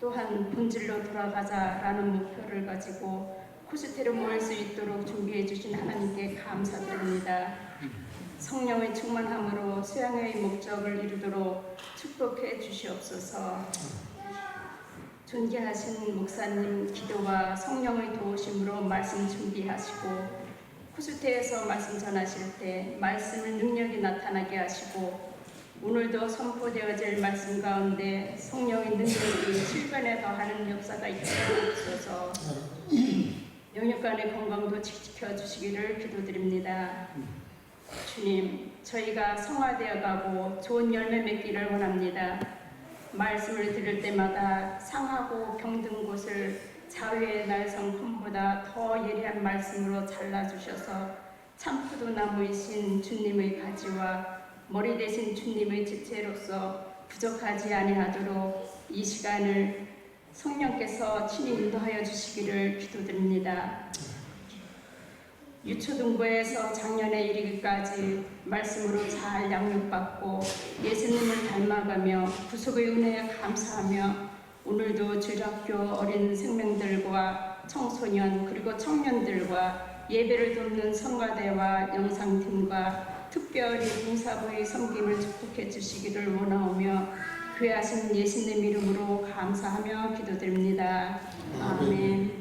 또한 본질로 돌아가자라는 목표를 가지고 코스테로 모일 수 있도록 준비해 주신 하나님께 감사드립니다. 성령의 충만함으로 수양의 목적을 이루도록 축복해 주시옵소서. 존귀하신 목사님 기도와 성령의 도우심으로 말씀 준비하시고 코스테에서 말씀 전하실 때 말씀의 능력이 나타나게 하시고 오늘도 선포되어질 말씀 가운데 성령의 능력이 7번에 더하는 역사가 있도록 하소서. 영육간의 건강도 지켜주시기를 기도드립니다. 주님, 저희가 성화되어 가고 좋은 열매 맺기를 원합니다. 말씀을 들을 때마다 상하고 병든 곳을 자외의 날성 컴보다 더 예리한 말씀으로 잘라주셔서 참포도 나무이신 주님의 가지와 머리 대신 주님의 지체로서 부족하지 아니하도록 이 시간을 성령께서 친히 인도하여 주시기를 기도드립니다. 유초등부에서 작년에 이르기까지 말씀으로 잘 양육받고 예수님을 닮아가며 구속의 은혜에 감사하며 오늘도 주일학교 어린 생명들과 청소년 그리고 청년들과 예배를 돕는 성가대와 영상팀과 특별히 봉사부의 섬김을 축복해 주시기를 원하오며 귀하신 예수님 이름으로 감사하며 기도드립니다. 아멘.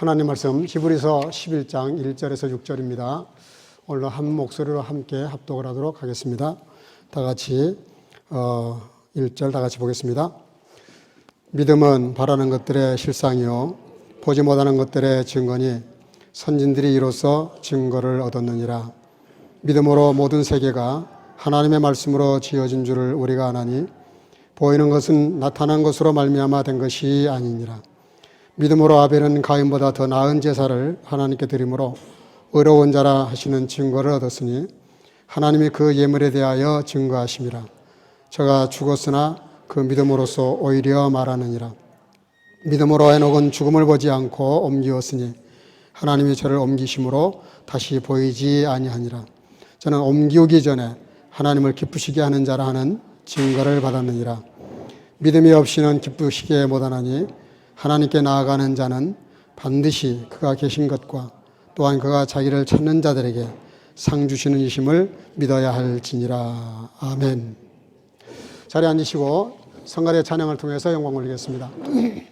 하나님 말씀 히브리서 11장 1절에서 6절입니다. 오늘 한 목소리로 함께 합독을 하도록 하겠습니다. 다 같이 1절 다 같이 보겠습니다. 믿음은 바라는 것들의 실상이요 보지 못하는 것들의 증거니 선진들이 이로써 증거를 얻었느니라. 믿음으로 모든 세계가 하나님의 말씀으로 지어진 줄을 우리가 아나니 보이는 것은 나타난 것으로 말미암아 된 것이 아니니라. 믿음으로 아벨은 가인보다 더 나은 제사를 하나님께 드림으로 의로운 자라 하시는 증거를 얻었으니 하나님이 그 예물에 대하여 증거하심이라. 저가 죽었으나 그 믿음으로써 오히려 말하느니라. 믿음으로 에녹은 죽음을 보지 않고 옮기었으니 하나님이 저를 옮기심으로 다시 보이지 아니하니라. 저는 옮기기 전에 하나님을 기쁘시게 하는 자라 하는 증거를 받았느니라. 믿음이 없이는 기쁘시게 못하나니 하나님께 나아가는 자는 반드시 그가 계신 것과 또한 그가 자기를 찾는 자들에게 상 주시는 이심을 믿어야 할지니라. 아멘. 자리에 앉으시고 성가대 찬양을 통해서 영광 올리겠습니다. 나를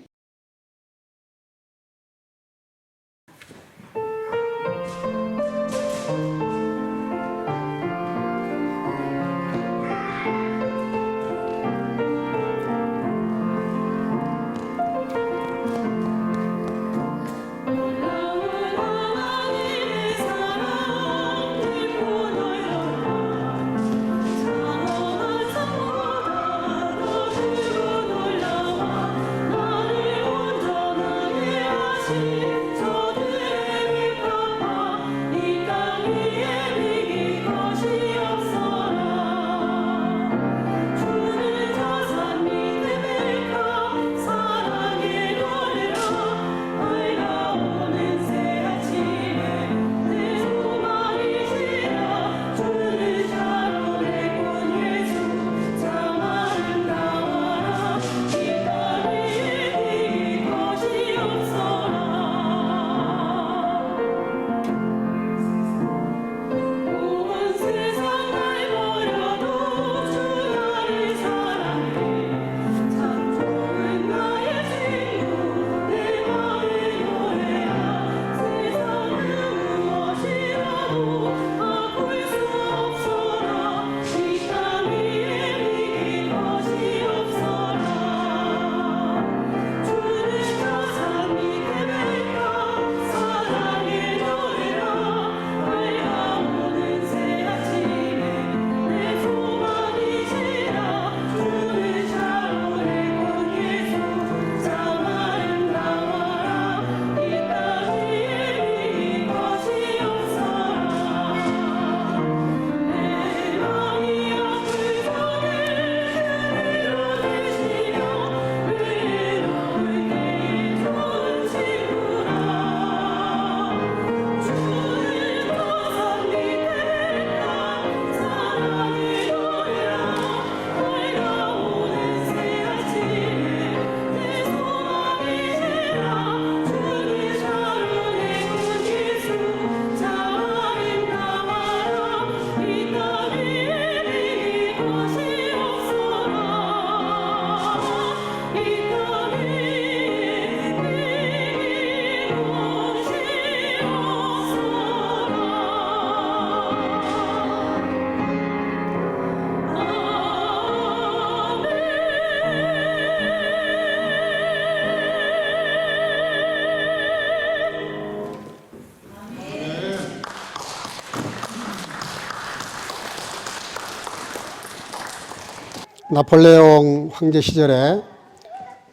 나폴레옹 황제 시절에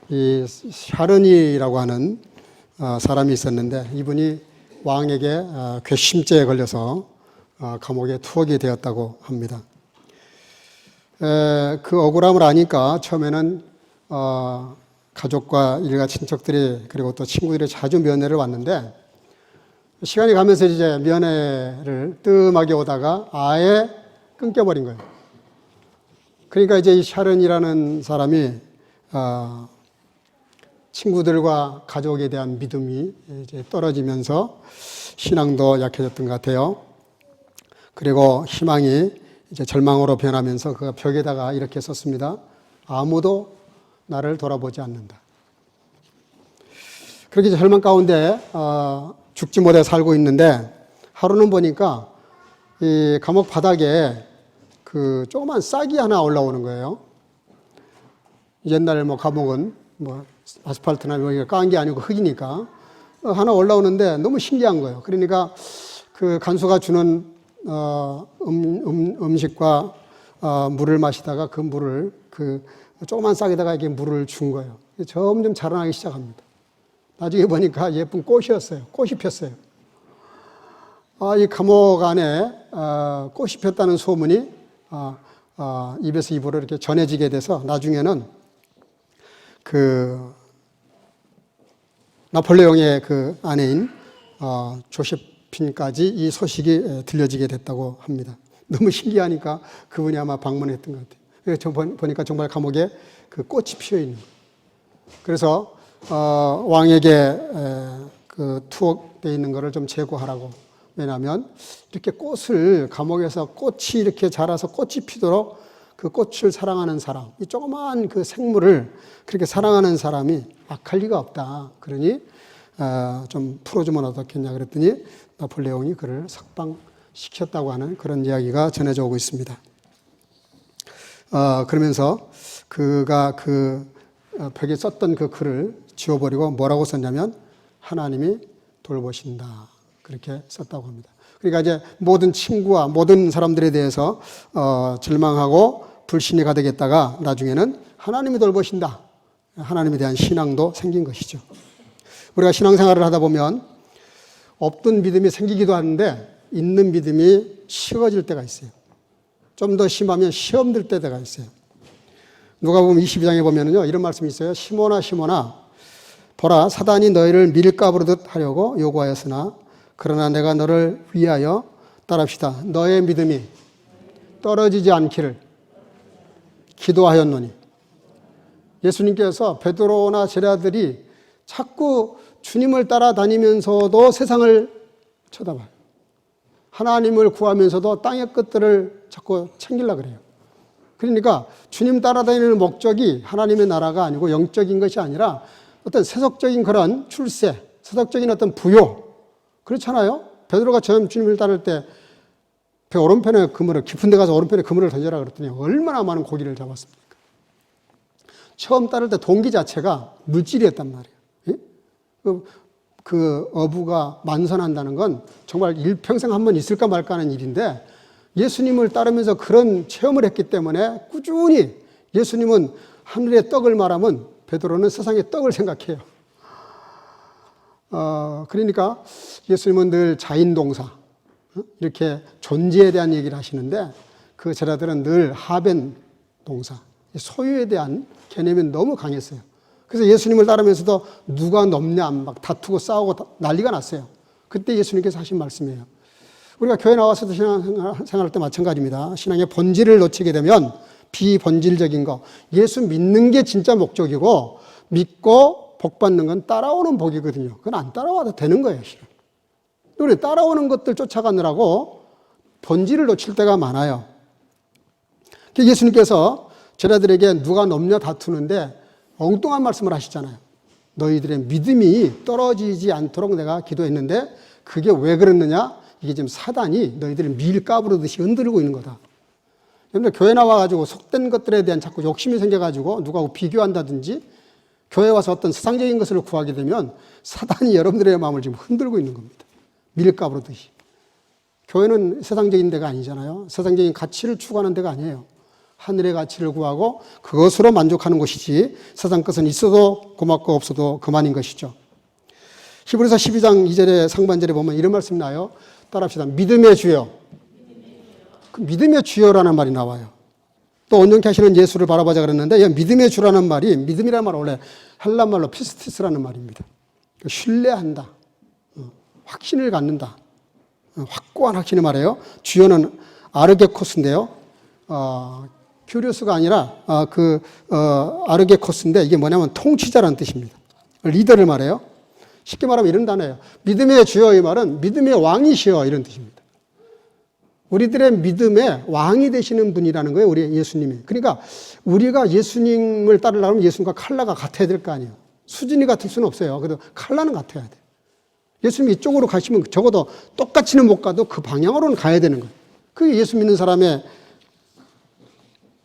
이 샤르니라고 하는 사람이 있었는데 이분이 왕에게 괘씸죄에 걸려서 감옥에 투옥이 되었다고 합니다. 그 억울함을 아니까 처음에는 가족과 일가 친척들이 그리고 또 친구들이 자주 면회를 왔는데 시간이 가면서 이제 면회를 뜸하게 오다가 아예 끊겨버린 거예요. 그러니까 이제 이 샤른이라는 사람이 친구들과 가족에 대한 믿음이 이제 떨어지면서 신앙도 약해졌던 것 같아요. 그리고 희망이 이제 절망으로 변하면서 그 벽에다가 이렇게 썼습니다. 아무도 나를 돌아보지 않는다. 그렇게 절망 가운데 죽지 못해 살고 있는데 하루는 보니까 이 감옥 바닥에 그 조그만 싹이 하나 올라오는 거예요. 옛날 뭐 감옥은 뭐 아스팔트나 뭐 까은 게 아니고 흙이니까 하나 올라오는데 너무 신기한 거예요. 그러니까 그 간수가 주는 음식과 물을 마시다가 그 물을 그 조그만 싹에다가 이렇게 물을 준 거예요. 점점 자라나기 시작합니다. 나중에 보니까 예쁜 꽃이었어요. 꽃이 폈어요. 이 감옥 안에 꽃이 폈다는 소문이 입에서 입으로 이렇게 전해지게 돼서 나중에는 그 나폴레옹의 그 아내인 조세핀까지 이 소식이 들려지게 됐다고 합니다. 너무 신기하니까 그분이 아마 방문했던 것 같아요. 그래서 보니까 정말 감옥에 그 꽃이 피어 있는 거예요. 그래서 왕에게 그 투옥되어 있는 것을 좀 제거하라고. 왜냐하면 이렇게 꽃을 감옥에서 꽃이 이렇게 자라서 꽃이 피도록 그 꽃을 사랑하는 사람, 이 조그마한 그 생물을 그렇게 사랑하는 사람이 악할 리가 없다. 그러니 좀 풀어주면 어떻겠냐 그랬더니 나폴레옹이 그를 석방시켰다고 하는 그런 이야기가 전해져 오고 있습니다. 그러면서 그가 그 벽에 썼던 그 글을 지워버리고 뭐라고 썼냐면 하나님이 돌보신다. 그렇게 썼다고 합니다. 그러니까 이제 모든 친구와 모든 사람들에 대해서 절망하고 불신이 가득했다가 나중에는 하나님이 돌보신다. 하나님에 대한 신앙도 생긴 것이죠. 우리가 신앙생활을 하다 보면 없던 믿음이 생기기도 하는데 있는 믿음이 식어질 때가 있어요. 좀 더 심하면 시험 들 때가 있어요. 누가복음 22장에 보면은요 이런 말씀이 있어요. 시몬아 시몬아 보라 사단이 너희를 밀가부르듯 하려고 요구하였으나 그러나 내가 너를 위하여 따릅시다. 너의 믿음이 떨어지지 않기를 기도하였노니. 예수님께서 베드로나 제자들이 자꾸 주님을 따라다니면서도 세상을 쳐다봐요. 하나님을 구하면서도 땅의 것들을 자꾸 챙기려고 그래요. 그러니까 주님 따라다니는 목적이 하나님의 나라가 아니고 영적인 것이 아니라 어떤 세속적인 그런 출세, 세속적인 어떤 부요, 그렇잖아요. 베드로가 처음 주님을 따를 때 배 오른편에 그물을 깊은 데 가서 오른편에 그물을 던져라 그랬더니 얼마나 많은 고기를 잡았습니까? 처음 따를 때 동기 자체가 물질이었단 말이에요. 그 어부가 만선한다는 건 정말 일평생 한 번 있을까 말까 하는 일인데 예수님을 따르면서 그런 체험을 했기 때문에 꾸준히 예수님은 하늘의 떡을 말하면 베드로는 세상의 떡을 생각해요. 그러니까 예수님은 늘 자인동사, 이렇게 존재에 대한 얘기를 하시는데 그 제자들은 늘 하벤 동사, 소유에 대한 개념이 너무 강했어요. 그래서 예수님을 따르면서도 누가 넘냐 막 다투고 싸우고 난리가 났어요. 그때 예수님께서 하신 말씀이에요. 우리가 교회 나와서도 신앙생활할 때 마찬가지입니다. 신앙의 본질을 놓치게 되면 비본질적인 거, 예수 믿는 게 진짜 목적이고 믿고 복 받는 건 따라오는 복이거든요. 그건 안 따라와도 되는 거예요, 실은. 우리 따라오는 것들 쫓아가느라고 본질을 놓칠 때가 많아요. 예수님께서 제자들에게 누가 넘냐 다투는데 엉뚱한 말씀을 하시잖아요. 너희들의 믿음이 떨어지지 않도록 내가 기도했는데 그게 왜 그랬느냐? 이게 지금 사단이 너희들을 밀 까부르듯이 흔들고 있는 거다. 여러분들 교회 나와가지고 속된 것들에 대한 자꾸 욕심이 생겨가지고 누구하고 비교한다든지 교회 와서 어떤 세상적인 것을 구하게 되면 사단이 여러분들의 마음을 지금 흔들고 있는 겁니다. 밀 까부르듯이. 교회는 세상적인 데가 아니잖아요. 세상적인 가치를 추구하는 데가 아니에요. 하늘의 가치를 구하고 그것으로 만족하는 것이지 세상 것은 있어도 고맙고 없어도 그만인 것이죠. 히브리서 12장 2절의 상반절에 보면 이런 말씀이 나요. 따라합시다. 믿음의 주여. 그 믿음의 주여라는 말이 나와요. 또 온전케 하시는 예수를 바라보자 그랬는데 이 믿음의 주라는 말이, 믿음이라는 말은 원래 헬라말로 피스티스라는 말입니다. 신뢰한다. 확신을 갖는다. 확고한 확신을 말해요. 주여는 아르게코스인데요. 큐리오스가 아니라 아르게코스인데 이게 뭐냐면 통치자라는 뜻입니다. 리더를 말해요. 쉽게 말하면 이런 단어예요. 믿음의 주여 이 말은 믿음의 왕이시여 이런 뜻입니다. 우리들의 믿음의 왕이 되시는 분이라는 거예요. 우리 예수님이. 그러니까 우리가 예수님을 따르려면 예수님과 칼라가 같아야 될 거 아니에요. 수준이 같을 수는 없어요. 그래도 칼라는 같아야 돼요. 예수님이 이쪽으로 가시면 적어도 똑같이는 못 가도 그 방향으로는 가야 되는 거예요. 그게 예수 믿는 사람의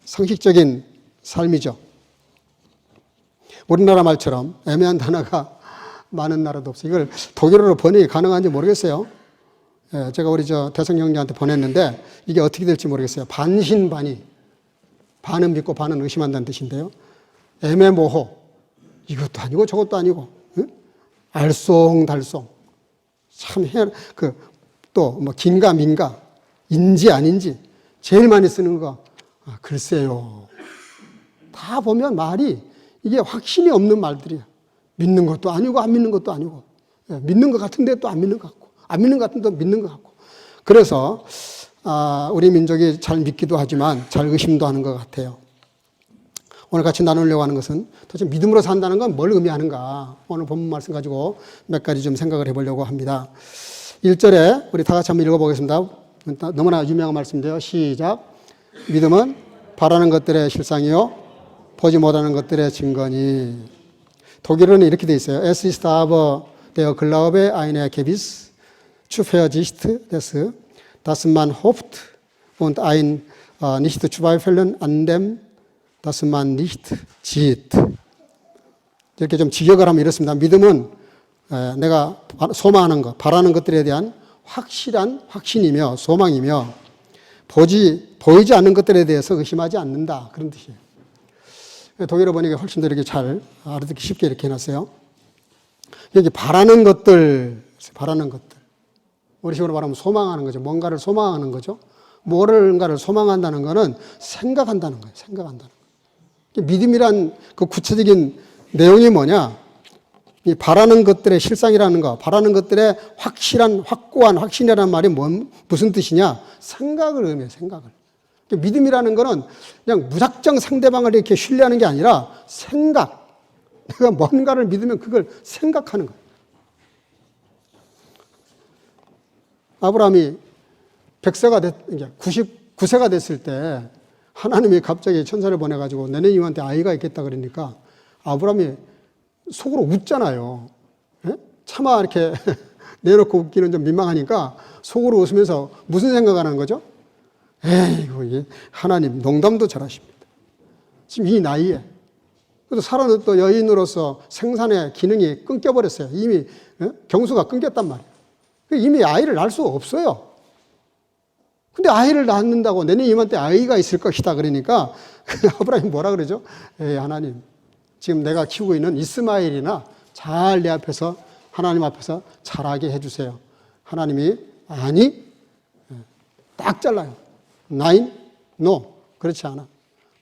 상식적인 삶이죠. 우리나라 말처럼 애매한 단어가 많은 나라도 없어요. 이걸 독일어로 번역이 가능한지 모르겠어요. 제가 우리 대성 형제한테 보냈는데 이게 어떻게 될지 모르겠어요. 반신반의. 반은 믿고 반은 의심한다는 뜻인데요. 애매모호. 이것도 아니고 저것도 아니고. 응? 알쏭달쏭. 참 또 뭐 긴가 민가. 인지 아닌지. 제일 많이 쓰는 거. 글쎄요. 다 보면 말이 이게 확신이 없는 말들이에요. 믿는 것도 아니고 안 믿는 것도 아니고. 믿는 것 같은데 또 안 믿는 것 같고. 안 믿는 것 같은데 믿는 것 같고. 그래서 우리 민족이 잘 믿기도 하지만 잘 의심도 하는 것 같아요. 오늘 같이 나누려고 하는 것은 도대체 믿음으로 산다는 건 뭘 의미하는가. 오늘 본문 말씀 가지고 몇 가지 좀 생각을 해보려고 합니다. 1절에 우리 다 같이 한번 읽어보겠습니다. 너무나 유명한 말씀인데요. 시작. 믿음은 바라는 것들의 실상이요 보지 못하는 것들의 증거니. 독일어는 이렇게 돼 있어요. Es ist aber der Glaube eine gewisse Zuversicht des, dass man hofft und ein nicht zweifeln an dem, dass man nicht sieht. 이렇게 좀 직역을 하면 이렇습니다. 믿음은 내가 소망하는 것, 바라는 것들에 대한 확실한 확신이며 소망이며 보이지 않는 것들에 대해서 의심하지 않는다. 그런 뜻이에요. 독일어 번역이 훨씬 더 이렇게 잘 알아듣기 쉽게 이렇게 해놨어요. 여기 바라는 것들. 우리 식으로 말하면 소망하는 거죠. 뭔가를 소망하는 거죠. 뭔가를 소망한다는 거는 생각한다는 거예요. 생각한다는 거예요. 믿음이란 그 구체적인 내용이 뭐냐? 이 바라는 것들의 실상이라는 거, 바라는 것들의 확실한, 확고한 확신이라는 말이 무슨 뜻이냐? 생각을 의미해요. 생각을. 믿음이라는 거는 그냥 무작정 상대방을 이렇게 신뢰하는 게 아니라 생각. 내가 뭔가를 믿으면 그걸 생각하는 거예요. 아브라함이 99세가 됐을 때 하나님이 갑자기 천사를 보내가지고 너네 님한테 아이가 있겠다 그러니까 아브라함이 속으로 웃잖아요. 예? 차마 이렇게 내놓고 웃기는 좀 민망하니까 속으로 웃으면서 무슨 생각을 하는 거죠? 에이구, 하나님 농담도 잘하십니다. 지금 이 나이에. 그래서 살아는 또 여인으로서 생산의 기능이 끊겨버렸어요. 이미 경수가 끊겼단 말이에요. 이미 아이를 낳을 수가 없어요. 근데 아이를 낳는다고 내년 이맘때 아이가 있을 것이다 그러니까 아브라함이 뭐라 그러죠? 하나님, 지금 내가 키우고 있는 이스마엘이나 잘 내 앞에서 하나님 앞에서 자라게 해주세요. 하나님이 아니, 딱 잘라요. 나인, 노, 그렇지 않아.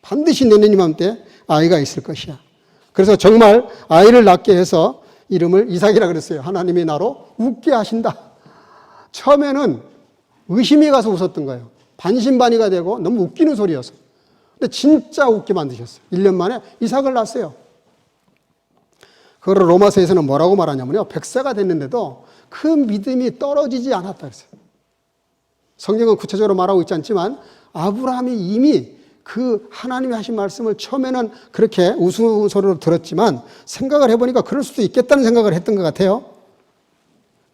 반드시 내년 이맘때 아이가 있을 것이야. 그래서 정말 아이를 낳게 해서 이름을 이삭이라 그랬어요. 하나님이 나로 웃게 하신다. 처음에는 의심이 가서 웃었던 거예요. 반신반의가 되고 너무 웃기는 소리였어. 근데 진짜 웃게 만드셨어요. 1년 만에 이삭을 낳았어요. 그걸 로마서에서는 뭐라고 말하냐면요. 100세가 됐는데도 그 믿음이 떨어지지 않았다 그랬어요. 성경은 구체적으로 말하고 있지 않지만 아브라함이 이미 그 하나님이 하신 말씀을 처음에는 그렇게 우스갯소리로 들었지만 생각을 해보니까 그럴 수도 있겠다는 생각을 했던 것 같아요.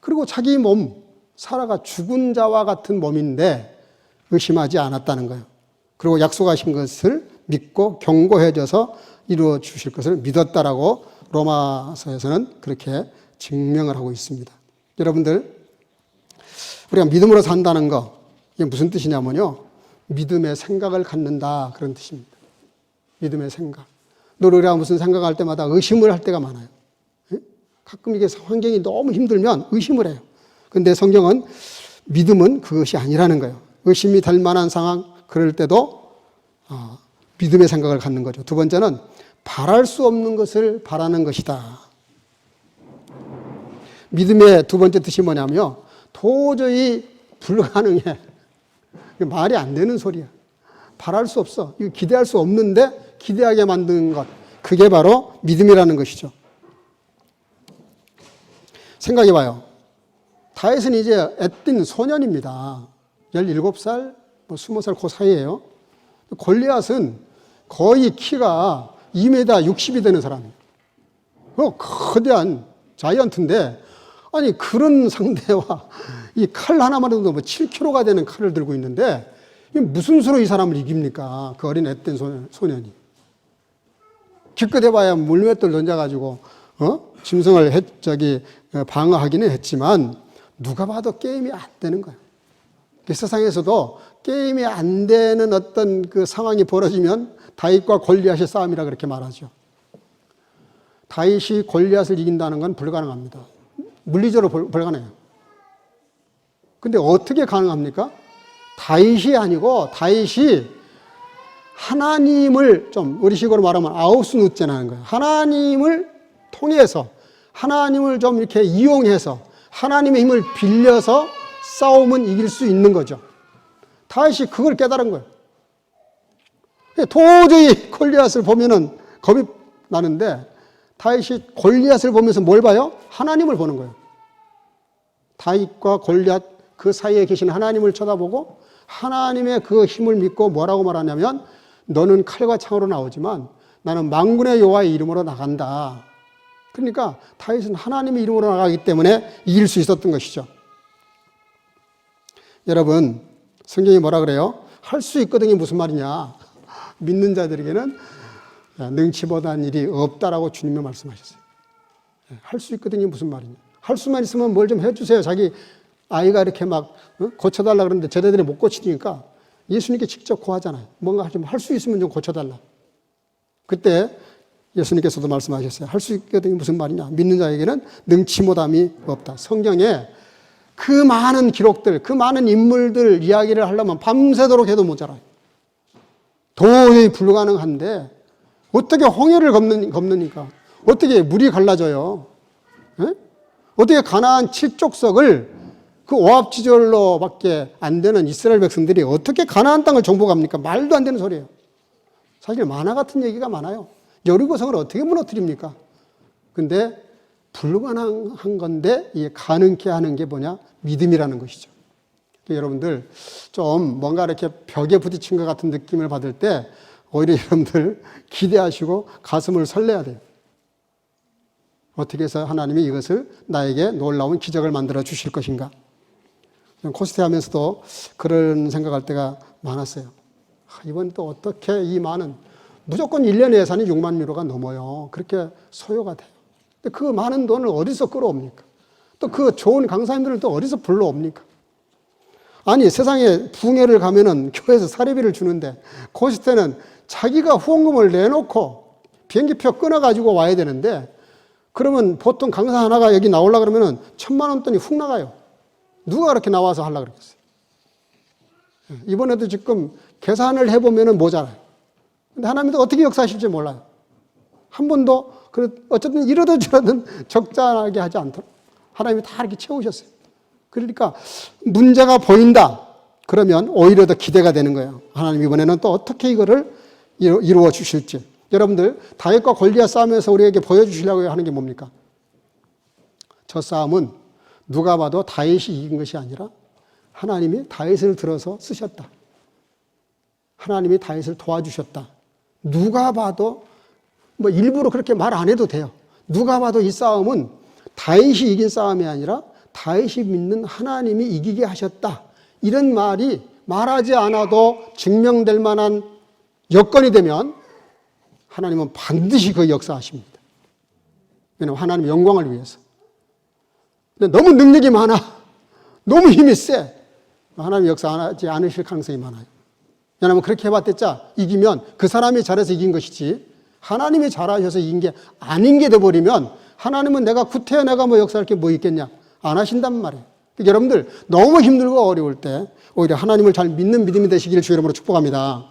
그리고 자기 몸, 사라가 죽은 자와 같은 몸인데 의심하지 않았다는 거예요. 그리고 약속하신 것을 믿고 경고해줘서 이루어 주실 것을 믿었다라고 로마서에서는 그렇게 증명을 하고 있습니다. 여러분들, 우리가 믿음으로 산다는 거, 이게 무슨 뜻이냐면요. 믿음의 생각을 갖는다, 그런 뜻입니다. 믿음의 생각. 우리가 무슨 생각할 때마다 의심을 할 때가 많아요. 가끔 이게 환경이 너무 힘들면 의심을 해요. 그런데 성경은 믿음은 그것이 아니라는 거예요. 의심이 될 만한 상황, 그럴 때도 믿음의 생각을 갖는 거죠. 두 번째는 바랄 수 없는 것을 바라는 것이다. 믿음의 두 번째 뜻이 뭐냐면요, 도저히 불가능해. 말이 안 되는 소리야. 바랄 수 없어. 이거 기대할 수 없는데 기대하게 만드는 것. 그게 바로 믿음이라는 것이죠. 생각해봐요. 다윗은 이제 애띤 소년입니다. 17살, 20살 그 사이에요. 골리앗은 거의 키가 2m 60이 되는 사람이에요. 거대한 자이언트인데, 아니 그런 상대와 이 칼 하나만 해도 7kg가 되는 칼을 들고 있는데 무슨 수로 이 사람을 이깁니까? 그 어린 앳된 소년이. 기껏 해봐야 물맷돌 던져가지고 짐승을 방어하기는 했지만 누가 봐도 게임이 안 되는 거예요. 세상에서도 게임이 안 되는 어떤 그 상황이 벌어지면 다윗과 골리앗의 싸움이라 그렇게 말하죠. 다윗이 골리앗을 이긴다는 건 불가능합니다. 물리적으로 불가능해요. 근데 어떻게 가능합니까? 다윗이 아니고 다윗이 하나님을 좀 우리식으로 말하면 아우스누체라는 거예요. 하나님을 통해서 하나님을 좀 이렇게 이용해서 하나님의 힘을 빌려서 싸움은 이길 수 있는 거죠. 다윗이 그걸 깨달은 거예요. 도저히 골리앗을 보면은 겁이 나는데 다윗이 골리앗을 보면서 뭘 봐요? 하나님을 보는 거예요. 다윗과 골리앗 그 사이에 계신 하나님을 쳐다보고 하나님의 그 힘을 믿고 뭐라고 말하냐면 너는 칼과 창으로 나오지만 나는 만군의 여호와의 이름으로 나간다. 그러니까 다윗은 하나님의 이름으로 나가기 때문에 이길 수 있었던 것이죠. 여러분, 성경이 뭐라 그래요? 할 수 있거든요. 무슨 말이냐? 믿는 자들에게는 능치 못한 일이 없다라고 주님이 말씀하셨어요. 할 수 있거든요. 무슨 말이냐? 할 수만 있으면 뭘 좀 해주세요. 자기 아이가 이렇게 막 고쳐달라 그러는데 저희들이 못 고치니까 예수님께 직접 구하잖아요. 뭔가 좀 할 수 있으면 좀 고쳐달라. 그때 예수님께서도 말씀하셨어요. 할 수 있거든요. 무슨 말이냐? 믿는 자에게는 능치 못함이 없다. 성경에 그 많은 기록들, 그 많은 인물들 이야기를 하려면 밤새도록 해도 모자라요. 도저히 불가능한데 어떻게 홍해를 건너니까 어떻게 물이 갈라져요? 에? 어떻게 가나안 7족속을 그 오합지졸로밖에 안 되는 이스라엘 백성들이 어떻게 가나안 땅을 정복합니까? 말도 안 되는 소리예요. 사실 만화 같은 얘기가 많아요. 여리고성을 어떻게 무너뜨립니까? 근데 불가능한 건데 이게 가능케 하는 게 뭐냐? 믿음이라는 것이죠. 여러분들 좀 뭔가 이렇게 벽에 부딪힌 것 같은 느낌을 받을 때 오히려 여러분들 기대하시고 가슴을 설레야 돼요. 어떻게 해서 하나님이 이것을 나에게 놀라운 기적을 만들어 주실 것인가? 코스트 하면서도 그런 생각할 때가 많았어요. 이번 또 어떻게 이 많은 무조건 1년의 예산이 6만 유로가 넘어요. 그렇게 소요가 돼요. 근데 그 많은 돈을 어디서 끌어옵니까? 또 그 좋은 강사님들을 또 어디서 불러옵니까? 아니 세상에 부흥회를 가면은 교회에서 사례비를 주는데 코스트는 자기가 후원금을 내놓고 비행기표 끊어가지고 와야 되는데 그러면 보통 강사 하나가 여기 나오려고 그러면은 1,000만 원 돈이 훅 나가요. 누가 그렇게 나와서 하려고 그러겠어요? 이번에도 지금 계산을 해보면은 모자라요. 근데 하나님도 어떻게 역사하실지 몰라요. 한 번도, 어쨌든 이러든 저러든 적잖하게 하지 않도록 하나님이 다 이렇게 채우셨어요. 그러니까 문제가 보인다. 그러면 오히려 더 기대가 되는 거예요. 하나님 이번에는 또 어떻게 이거를 이루어 주실지. 여러분들, 다윗과 골리앗 싸움에서 우리에게 보여주시려고 하는 게 뭡니까? 저 싸움은 누가 봐도 다윗이 이긴 것이 아니라 하나님이 다윗을 들어서 쓰셨다. 하나님이 다윗을 도와주셨다. 누가 봐도 뭐 일부러 그렇게 말 안 해도 돼요. 누가 봐도 이 싸움은 다윗이 이긴 싸움이 아니라 다윗이 믿는 하나님이 이기게 하셨다. 이런 말이 말하지 않아도 증명될 만한 여건이 되면 하나님은 반드시 그 역사하십니다. 왜냐하면 하나님의 영광을 위해서. 근데 너무 능력이 많아. 너무 힘이 세. 하나님 역사하지 않으실 가능성이 많아요. 왜냐하면 그렇게 해봤댔자 이기면 그 사람이 잘해서 이긴 것이지 하나님이 잘하셔서 이긴 게 아닌 게 돼버리면 하나님은 내가 구태여 내가 뭐 역사할 게 뭐 있겠냐 안 하신단 말이에요. 그러니까 여러분들 너무 힘들고 어려울 때 오히려 하나님을 잘 믿는 믿음이 되시기를 주 이름으로 축복합니다.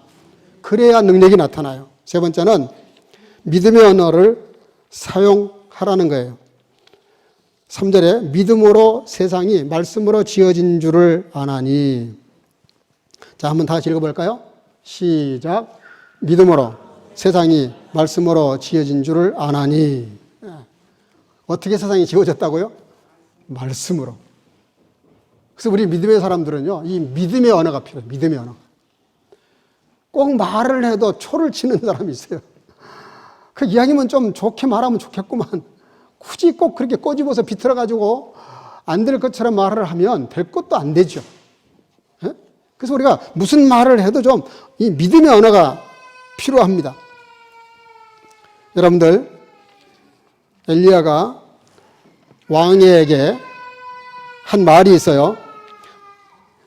그래야 능력이 나타나요. 세 번째는 믿음의 언어를 사용하라는 거예요. 3절에 믿음으로 세상이 말씀으로 지어진 줄을 아나니. 자, 한번 다시 읽어볼까요? 시작. 믿음으로 세상이 말씀으로 지어진 줄을 아나니. 어떻게 세상이 지어졌다고요? 말씀으로. 그래서 우리 믿음의 사람들은요, 이 믿음의 언어가 필요해요. 믿음의 언어. 꼭 말을 해도 초를 치는 사람이 있어요. 그 이야기면 좀 좋게 말하면 좋겠구만. 굳이 꼭 그렇게 꼬집어서 비틀어가지고 안 될 것처럼 말을 하면 될 것도 안 되죠. 예? 그래서 우리가 무슨 말을 해도 좀 이 믿음의 언어가 필요합니다. 여러분들, 엘리야가 왕에게 한 말이 있어요.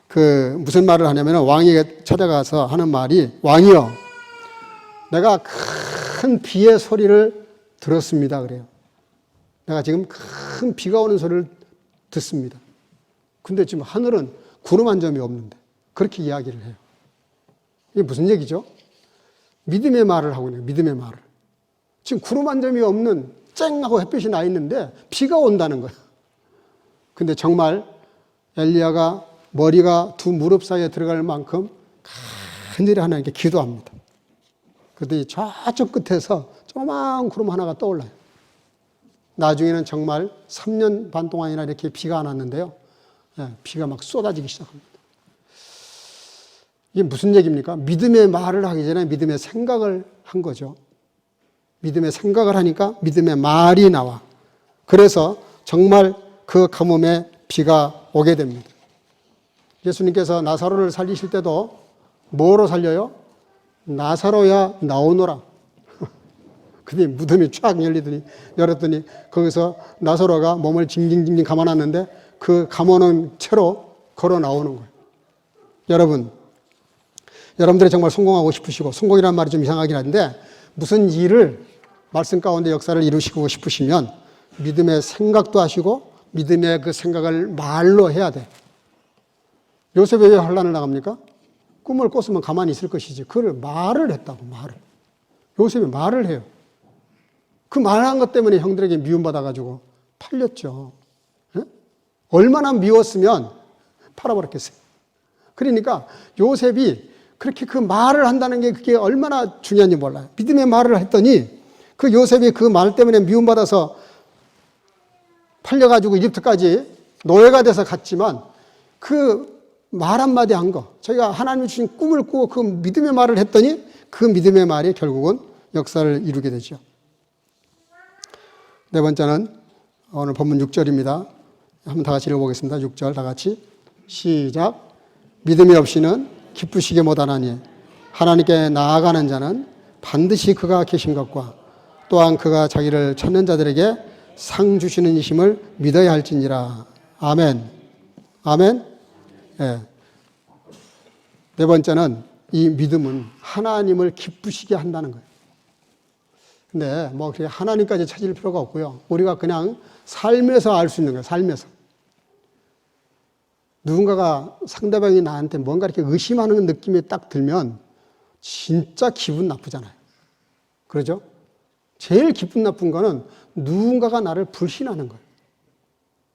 그 무슨 말을 하냐면 왕에게 찾아가서 하는 말이 왕이여 내가 큰 비의 소리를 들었습니다 그래요. 내가 지금 큰 비가 오는 소리를 듣습니다. 근데 지금 하늘은 구름 한 점이 없는데 그렇게 이야기를 해요. 이게 무슨 얘기죠? 믿음의 말을 하고 있는 거예요. 믿음의 말을. 지금 구름 한 점이 없는 쨍하고 햇빛이 나 있는데 비가 온다는 거예요. 근데 정말 엘리야가 머리가 두 무릎 사이에 들어갈 만큼 간절히 하나님께 기도합니다. 그런데 저쪽 끝에서 조그만 구름 하나가 떠올라요. 나중에는 정말 3년 반 동안이나 이렇게 비가 안 왔는데요. 비가 막 쏟아지기 시작합니다. 이게 무슨 얘기입니까? 믿음의 말을 하기 전에 믿음의 생각을 한 거죠. 믿음의 생각을 하니까 믿음의 말이 나와. 그래서 정말 그 가뭄에 비가 오게 됩니다. 예수님께서 나사로를 살리실 때도 뭐로 살려요? 나사로야 나오너라. 근데 무덤이 쫙 열었더니 거기서 나사로가 몸을 징징징징 감아놨는데 그 감아놓은 채로 걸어 나오는 거예요. 여러분들이 정말 성공하고 싶으시고, 성공이라는 말이 좀 이상하긴 한데 무슨 일을 말씀 가운데 역사를 이루시고 싶으시면 믿음의 생각도 하시고 믿음의 그 생각을 말로 해야 돼. 요셉이 왜 환난을 나갑니까? 꿈을 꿨으면 가만히 있을 것이지. 그걸 말을 했다고, 말을. 요셉이 말을 해요. 그 말한 것 때문에 형들에게 미움받아가지고 팔렸죠. 예? 얼마나 미웠으면 팔아버렸겠어요. 그러니까 요셉이 그렇게 그 말을 한다는 게 그게 얼마나 중요한지 몰라요. 믿음의 말을 했더니 그 요셉이 그 말 때문에 미움받아서 팔려가지고 이집트까지 노예가 돼서 갔지만 그 말 한마디 한 거, 저희가 하나님이 주신 꿈을 꾸고 그 믿음의 말을 했더니 그 믿음의 말이 결국은 역사를 이루게 되죠. 네 번째는 오늘 본문 6절입니다. 한번 다 같이 읽어보겠습니다. 6절 다 같이 시작. 믿음이 없이는 기쁘시게 못하나니 하나님께 나아가는 자는 반드시 그가 계신 것과 또한 그가 자기를 찾는 자들에게 상 주시는 이심을 믿어야 할지니라. 아멘. 아멘. 네. 네 번째는 이 믿음은 하나님을 기쁘시게 한다는 거예요. 근데 뭐 하나님까지 찾을 필요가 없고요. 우리가 그냥 삶에서 알 수 있는 거예요. 삶에서. 누군가가 상대방이 나한테 뭔가 이렇게 의심하는 느낌이 딱 들면 진짜 기분 나쁘잖아요. 그러죠? 제일 기분 나쁜 거는 누군가가 나를 불신하는 거예요.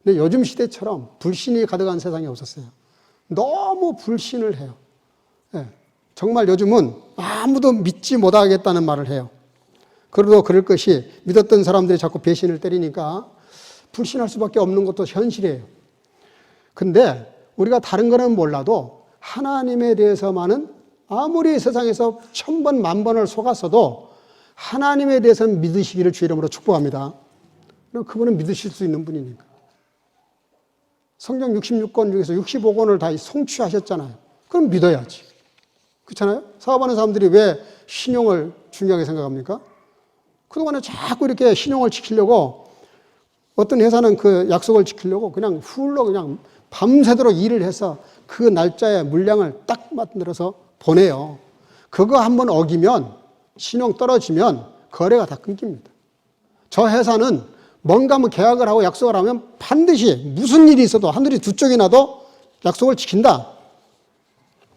근데 요즘 시대처럼 불신이 가득한 세상이 없었어요. 너무 불신을 해요. 네. 정말 요즘은 아무도 믿지 못하겠다는 말을 해요. 그래도 그럴 것이 믿었던 사람들이 자꾸 배신을 때리니까 불신할 수밖에 없는 것도 현실이에요. 근데 우리가 다른 거는 몰라도 하나님에 대해서만은 아무리 세상에서 1000번, 10,000번을 속았어도 하나님에 대해서는 믿으시기를 주 이름으로 축복합니다. 그분은 믿으실 수 있는 분이니까. 성경 66권 중에서 65권을 다 성취하셨잖아요. 그럼 믿어야지. 그렇잖아요? 사업하는 사람들이 왜 신용을 중요하게 생각합니까? 그동안에 자꾸 이렇게 신용을 지키려고 어떤 회사는 그 약속을 지키려고 그냥 훌러 그냥 밤새도록 일을 해서 그 날짜에 물량을 딱 만들어서 보내요. 그거 한번 어기면 신용 떨어지면 거래가 다 끊깁니다. 저 회사는 뭔가 뭐 계약을 하고 약속을 하면 반드시 무슨 일이 있어도 하늘이 두 쪽이 나도 약속을 지킨다.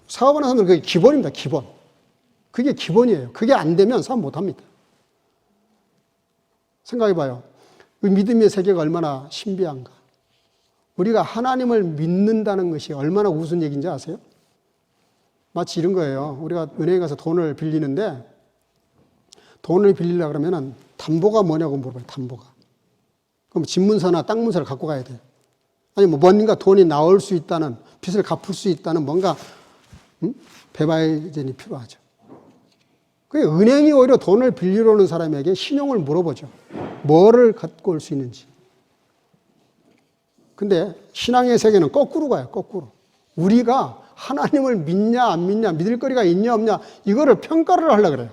사업하는 사람들 그게 기본입니다. 기본. 그게 기본이에요. 그게 안 되면 사업 못 합니다. 생각해 봐요. 믿음의 세계가 얼마나 신비한가. 우리가 하나님을 믿는다는 것이 얼마나 우스운 얘기인지 아세요? 마치 이런 거예요. 우리가 은행에 가서 돈을 빌리는데 돈을 빌리려고 그러면 담보가 뭐냐고 물어봐요. 담보가. 그럼 집문서나 땅 문서를 갖고 가야 돼요. 아니 뭐 뭔가 돈이 나올 수 있다는, 빚을 갚을 수 있다는 뭔가 배바이젠이 필요하죠. 은행이 오히려 돈을 빌리러 오는 사람에게 신용을 물어보죠. 뭐를 갖고 올 수 있는지. 근데 신앙의 세계는 거꾸로 가요. 거꾸로. 우리가 하나님을 믿냐 안 믿냐, 믿을 거리가 있냐 없냐 이거를 평가를 하려고 그래요.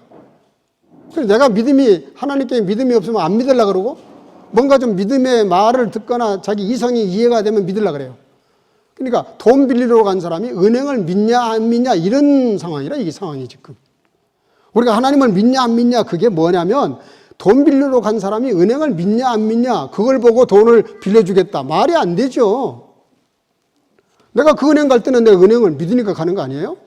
그래서 내가 하나님께 믿음이 없으면 안 믿으려고 그러고 뭔가 좀 믿음의 말을 듣거나 자기 이성이 이해가 되면 믿으려고 그래요. 그러니까 돈 빌리러 간 사람이 은행을 믿냐 안 믿냐 이런 상황이라 이게 상황이 지금. 우리가 하나님을 믿냐 안 믿냐 그게 뭐냐면 돈 빌리러 간 사람이 은행을 믿냐 안 믿냐 그걸 보고 돈을 빌려주겠다. 말이 안 되죠. 내가 그 은행 갈 때는 내가 은행을 믿으니까 가는 거 아니에요?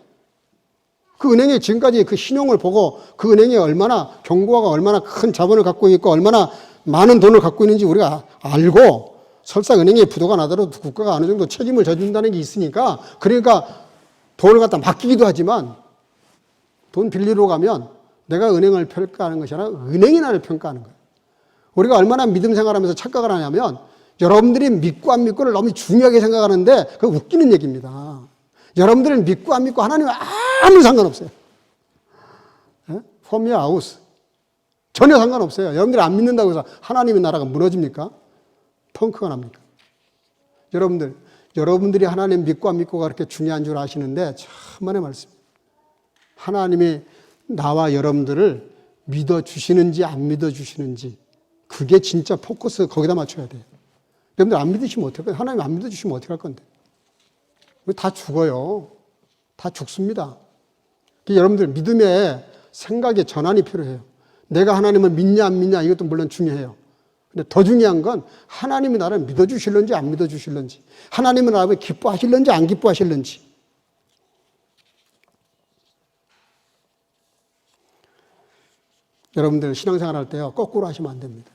그 은행에 지금까지 그 신용을 보고 그 은행이 얼마나 경고가 얼마나 큰 자본을 갖고 있고 얼마나 많은 돈을 갖고 있는지 우리가 알고 설사 은행에 부도가 나더라도 국가가 어느 정도 책임을 져준다는 게 있으니까 그러니까 돈을 갖다 맡기기도 하지만 돈 빌리러 가면 내가 은행을 평가하는 것이 아니라 은행이 나를 평가하는 거예요. 우리가 얼마나 믿음 생활하면서 착각을 하냐면 여러분들이 믿고 안 믿고를 너무 중요하게 생각하는데 그거 웃기는 얘기입니다. 여러분들은 믿고 안 믿고 하나님은 아무 상관없어요. From your house. 전혀 상관없어요. 여러분들이 안 믿는다고 해서 하나님의 나라가 무너집니까? 펑크가 납니까? 여러분들이 하나님 믿고 안 믿고가 그렇게 중요한 줄 아시는데 천만의 말씀. 하나님이 나와 여러분들을 믿어주시는지 안 믿어주시는지 그게 진짜 포커스 거기다 맞춰야 돼요. 여러분들 안 믿으시면 어떡할 거예요? 하나님 안 믿어주시면 어떡할 건데? 다 죽어요. 다 죽습니다. 여러분들 믿음의 생각의 전환이 필요해요. 내가 하나님을 믿냐 안 믿냐 이것도 물론 중요해요. 근데 더 중요한 건 하나님이 나를 믿어주실런지 안 믿어주실런지 하나님은 나를 기뻐하실런지 안 기뻐하실런지 여러분들 신앙생활 할 때요 거꾸로 하시면 안 됩니다.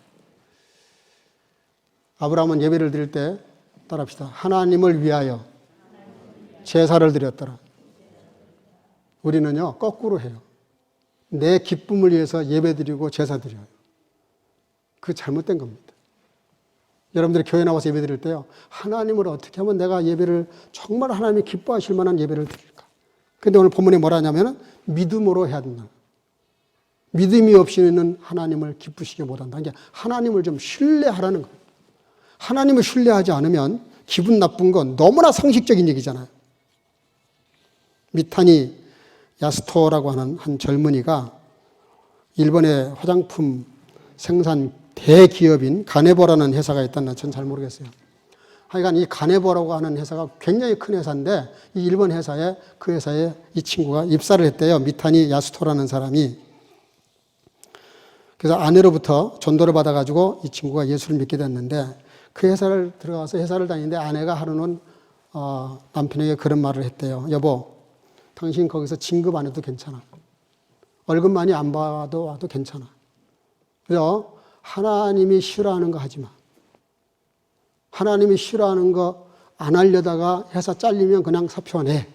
아브라함은 예배를 드릴 때 따라합시다. 하나님을 위하여 제사를 드렸더라. 우리는요 거꾸로 해요. 내 기쁨을 위해서 예배 드리고 제사 드려요. 그게 잘못된 겁니다. 여러분들이 교회 나와서 예배 드릴 때요 하나님을 어떻게 하면 내가 예배를 정말 하나님이 기뻐하실 만한 예배를 드릴까. 근데 오늘 본문에 뭐라 하냐면 믿음으로 해야 된다. 믿음이 없이는 하나님을 기쁘시게 못한다. 그러니까 하나님을 좀 신뢰하라는 거예요. 하나님을 신뢰하지 않으면 기분 나쁜 건 너무나 상식적인 얘기잖아요. 미타니 야스토라고 하는 한 젊은이가 일본의 화장품 생산 대기업인 가네보라는 회사가 있다는 전 잘 모르겠어요. 하여간 이 가네보라고 하는 회사가 굉장히 큰 회사인데 이 일본 회사에 그 회사에 이 친구가 입사를 했대요. 미타니 야스토라는 사람이. 그래서 아내로부터 전도를 받아가지고 이 친구가 예수를 믿게 됐는데 그 회사를 들어가서 회사를 다니는데 아내가 하루는 남편에게 그런 말을 했대요. 여보, 당신 거기서 진급 안 해도 괜찮아. 월급 많이 안 받아도 와도 괜찮아. 그래서 하나님이 싫어하는 거 하지 마. 하나님이 싫어하는 거 안 하려다가 회사 잘리면 그냥 사표내.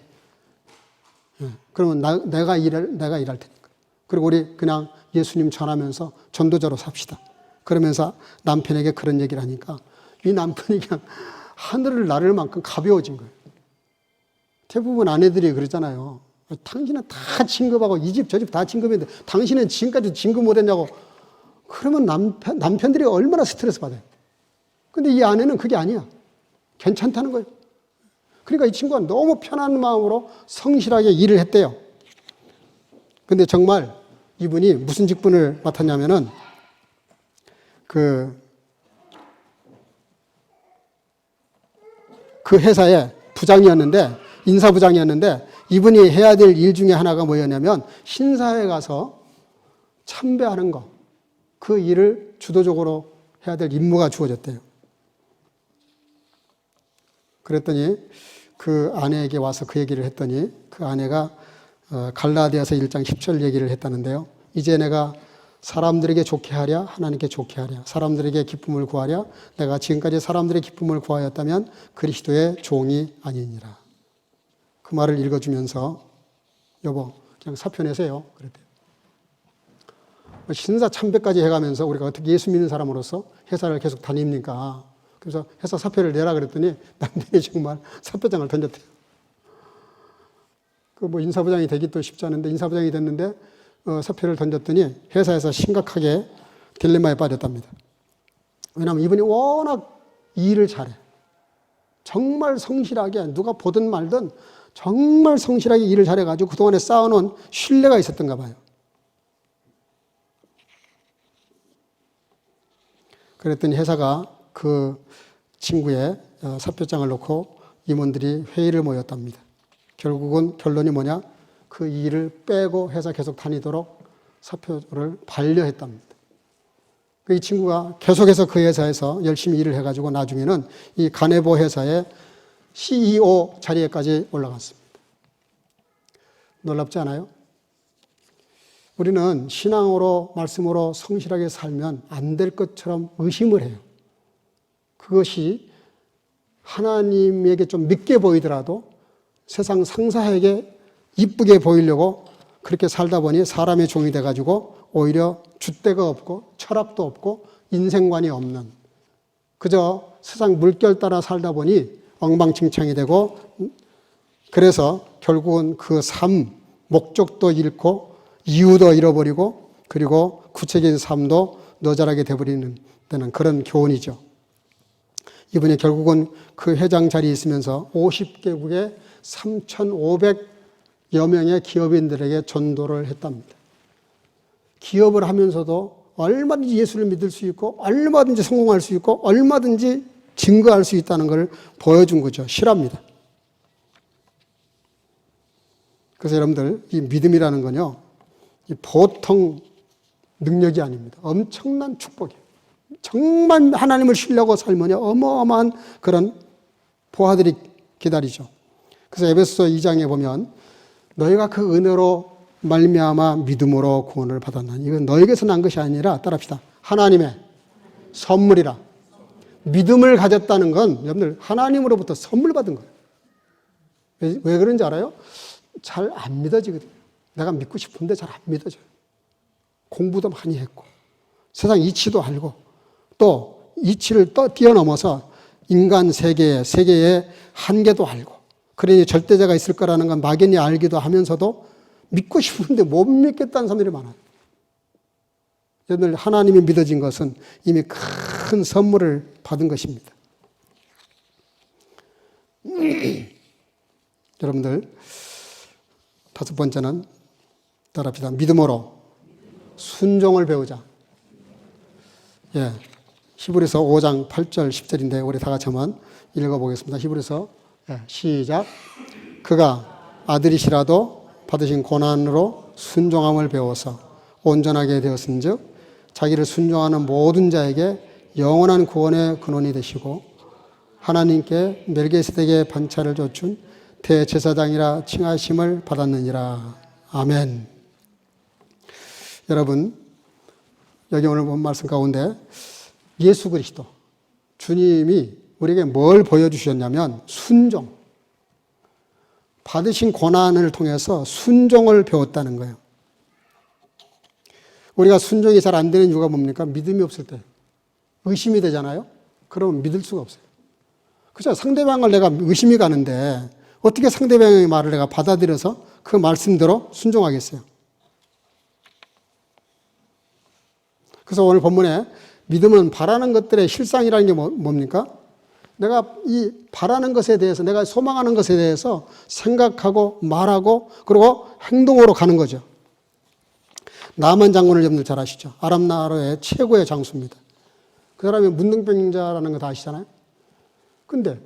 그러면 내가 일할 테니까. 그리고 우리 그냥 예수님 전하면서 전도자로 삽시다. 그러면서 남편에게 그런 얘기를 하니까 이 남편이 그냥 하늘을 나를 만큼 가벼워진 거예요. 대부분 아내들이 그러잖아요. 당신은 다 진급하고 이 집 저 집 다 진급했는데 당신은 지금까지 진급 못했냐고. 그러면 남편들이 얼마나 스트레스 받아요. 근데 이 아내는 그게 아니야. 괜찮다는 거예요. 그러니까 이 친구가 너무 편한 마음으로 성실하게 일을 했대요. 근데 정말 이분이 무슨 직분을 맡았냐면은 그 회사의 부장이었는데 인사부장이었는데 이분이 해야 될 일 중에 하나가 뭐였냐면 신사에 가서 참배하는 거. 그 일을 주도적으로 해야 될 임무가 주어졌대요. 그랬더니 그 아내에게 와서 그 얘기를 했더니 그 아내가 갈라디아서 1장 10절 얘기를 했다는데요. 이제 내가 사람들에게 좋게 하랴 하나님께 좋게 하랴 사람들에게 기쁨을 구하랴 내가 지금까지 사람들의 기쁨을 구하였다면 그리스도의 종이 아니니라. 그 말을 읽어주면서 여보 그냥 사표 내세요 그랬대요. 신사 참배까지 해가면서 우리가 어떻게 예수 믿는 사람으로서 회사를 계속 다닙니까? 그래서 회사 사표를 내라 그랬더니 남편이 정말 사표장을 던졌대요. 그 뭐 인사부장이 되기도 쉽지 않은데 인사부장이 됐는데 사표를 던졌더니 회사에서 심각하게 딜레마에 빠졌답니다. 왜냐하면 이분이 워낙 일을 잘해. 정말 성실하게 누가 보든 말든 정말 성실하게 일을 잘해가지고 그동안에 쌓아놓은 신뢰가 있었던가 봐요. 그랬더니 회사가 그 친구의 사표장을 놓고 임원들이 회의를 모였답니다. 결국은 결론이 뭐냐? 그 일을 빼고 회사 계속 다니도록 사표를 반려했답니다. 이 친구가 계속해서 그 회사에서 열심히 일을 해가지고 나중에는 이 가네보 회사의 CEO 자리에까지 올라갔습니다. 놀랍지 않아요? 우리는 신앙으로 말씀으로 성실하게 살면 안 될 것처럼 의심을 해요. 그것이 하나님에게 좀 믿게 보이더라도 세상 상사에게 이쁘게 보이려고 그렇게 살다 보니 사람의 종이 돼가지고 오히려 줏대가 없고 철학도 없고 인생관이 없는 그저 세상 물결 따라 살다 보니 엉망진창이 되고 그래서 결국은 그 삶 목적도 잃고 이유도 잃어버리고 그리고 구체적인 삶도 너절하게 돼버리는 데는 그런 교훈이죠. 이분이 결국은 그 회장 자리에 있으면서 50개국의 3,500여 명의 기업인들에게 전도를 했답니다. 기업을 하면서도 얼마든지 예수를 믿을 수 있고 얼마든지 성공할 수 있고 얼마든지 증거할 수 있다는 걸 보여준 거죠. 실합니다. 그래서 여러분들 이 믿음이라는 건요. 보통 능력이 아닙니다. 엄청난 축복이에요. 정말 하나님을 신뢰하고 살면요. 어마어마한 그런 보화들이 기다리죠. 그래서 에베소서 2장에 보면 너희가 그 은혜로 말미암아 믿음으로 구원을 받았나니 이건 너에게서 난 것이 아니라 따라합시다. 하나님의 선물이라. 믿음을 가졌다는 건 여러분들 하나님으로부터 선물 받은 거예요. 왜 그런지 알아요? 잘 안 믿어지거든요. 내가 믿고 싶은데 잘 안 믿어져요. 공부도 많이 했고 세상 이치도 알고 또 이치를 뛰어넘어서 인간 세계의 한계도 알고 그러니 절대자가 있을 거라는 건 막연히 알기도 하면서도 믿고 싶은데 못 믿겠다는 사람들이 많아요. 여러분들 하나님이 믿어진 것은 이미 큰 선물을 받은 것입니다. 여러분들 다섯 번째는 따라합시다. 믿음으로 순종을 배우자. 예, 히브리서 5장 8절 10절인데 우리 다 같이 한번 읽어보겠습니다. 히브리서 시작. 그가 아들이시라도 받으신 고난으로 순종함을 배워서 온전하게 되었은즉 자기를 순종하는 모든 자에게 영원한 구원의 근원이 되시고 하나님께 멜기세덱의 반차를 좇은 대제사장이라 칭하심을 받았느니라. 아멘. 여러분 여기 오늘 본 말씀 가운데 예수 그리스도 주님이 우리에게 뭘 보여주셨냐면 순종. 받으신 고난을 통해서 순종을 배웠다는 거예요. 우리가 순종이 잘 안 되는 이유가 뭡니까? 믿음이 없을 때. 의심이 되잖아요? 그러면 믿을 수가 없어요. 그죠? 상대방을 내가 의심이 가는데 어떻게 상대방의 말을 내가 받아들여서 그 말씀대로 순종하겠어요? 그래서 오늘 본문에 믿음은 바라는 것들의 실상이라는 게 뭡니까? 내가 이 바라는 것에 대해서 내가 소망하는 것에 대해서 생각하고 말하고 그리고 행동으로 가는 거죠. 나만 장군을 여러분들 잘 아시죠? 아람 나라의 최고의 장수입니다. 그 사람이 문둥병자라는 거 다 아시잖아요? 근데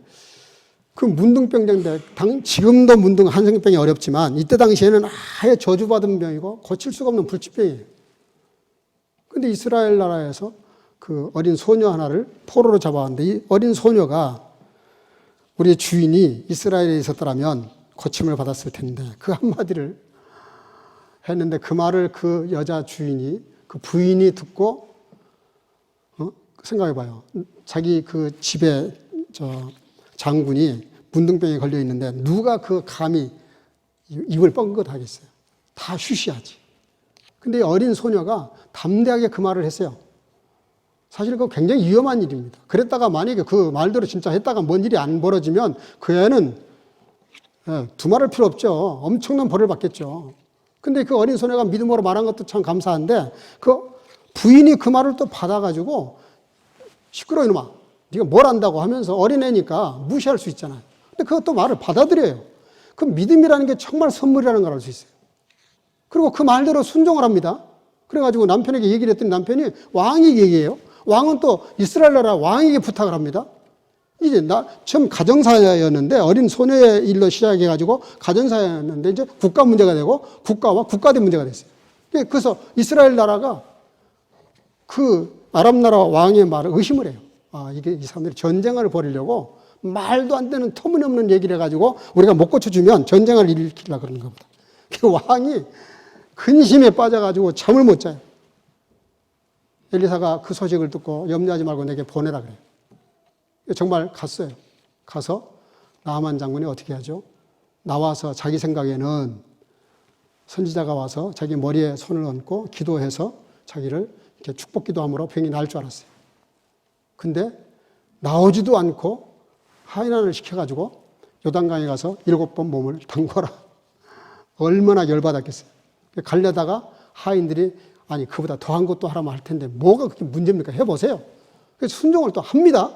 그 문둥병자인데 지금도 문둥 한생병이 어렵지만 이때 당시에는 아예 저주받은 병이고 고칠 수가 없는 불치병이에요. 근데 이스라엘 나라에서 그 어린 소녀 하나를 포로로 잡아왔는데 이 어린 소녀가 우리 주인이 이스라엘에 있었더라면 고침을 받았을 텐데 그 한마디를 했는데 그 말을 그 여자 주인이 그 부인이 듣고 생각해봐요. 자기 그 집에 장군이 문둥병에 걸려 있는데 누가 그 감히 입을 뻥긋하겠어요. 다 쉬쉬하지. 근데 이 어린 소녀가 담대하게 그 말을 했어요. 사실 그거 굉장히 위험한 일입니다. 그랬다가 만약에 그 말대로 진짜 했다가 뭔 일이 안 벌어지면 그 애는 두말할 필요 없죠. 엄청난 벌을 받겠죠. 근데 그 어린 소녀가 믿음으로 말한 것도 참 감사한데 그 부인이 그 말을 또 받아가지고 시끄러워 이놈아. 네가 뭘 안다고 하면서 어린애니까 무시할 수 있잖아요. 근데 그것도 말을 받아들여요. 그 믿음이라는 게 정말 선물이라는 걸 알 수 있어요. 그리고 그 말대로 순종을 합니다. 그래가지고 남편에게 얘기를 했더니 남편이 왕이 얘기해요. 왕은 또 이스라엘 나라 왕에게 부탁을 합니다. 이제 처음 가정사였는데 어린 소녀의 일로 시작해가지고 가정사였는데 이제 국가 문제가 되고 국가와 국가대 문제가 됐어요. 그래서 이스라엘 나라가 그 아랍 나라 왕의 말을 의심을 해요. 이게 이 사람들이 전쟁을 벌이려고 말도 안 되는 터무니없는 얘기를 해가지고 우리가 못 고쳐주면 전쟁을 일으키려고 그러는 것보다. 그 왕이 근심에 빠져가지고 잠을 못 자요. 엘리사가 그 소식을 듣고 염려하지 말고 내게 보내라 그래요. 정말 갔어요. 가서 나하만 장군이 어떻게 하죠? 나와서 자기 생각에는 선지자가 와서 자기 머리에 손을 얹고 기도해서 자기를 이렇게 축복 기도함으로 병이 나을 줄 알았어요. 근데 나오지도 않고 하인안을 시켜가지고 요단강에 가서 7번 몸을 담궈라. 얼마나 열받았겠어요. 가려다가 하인들이 아니 그보다 더한 것도 하라면 할 텐데 뭐가 그렇게 문제입니까? 해보세요. 그래서 순종을 또 합니다.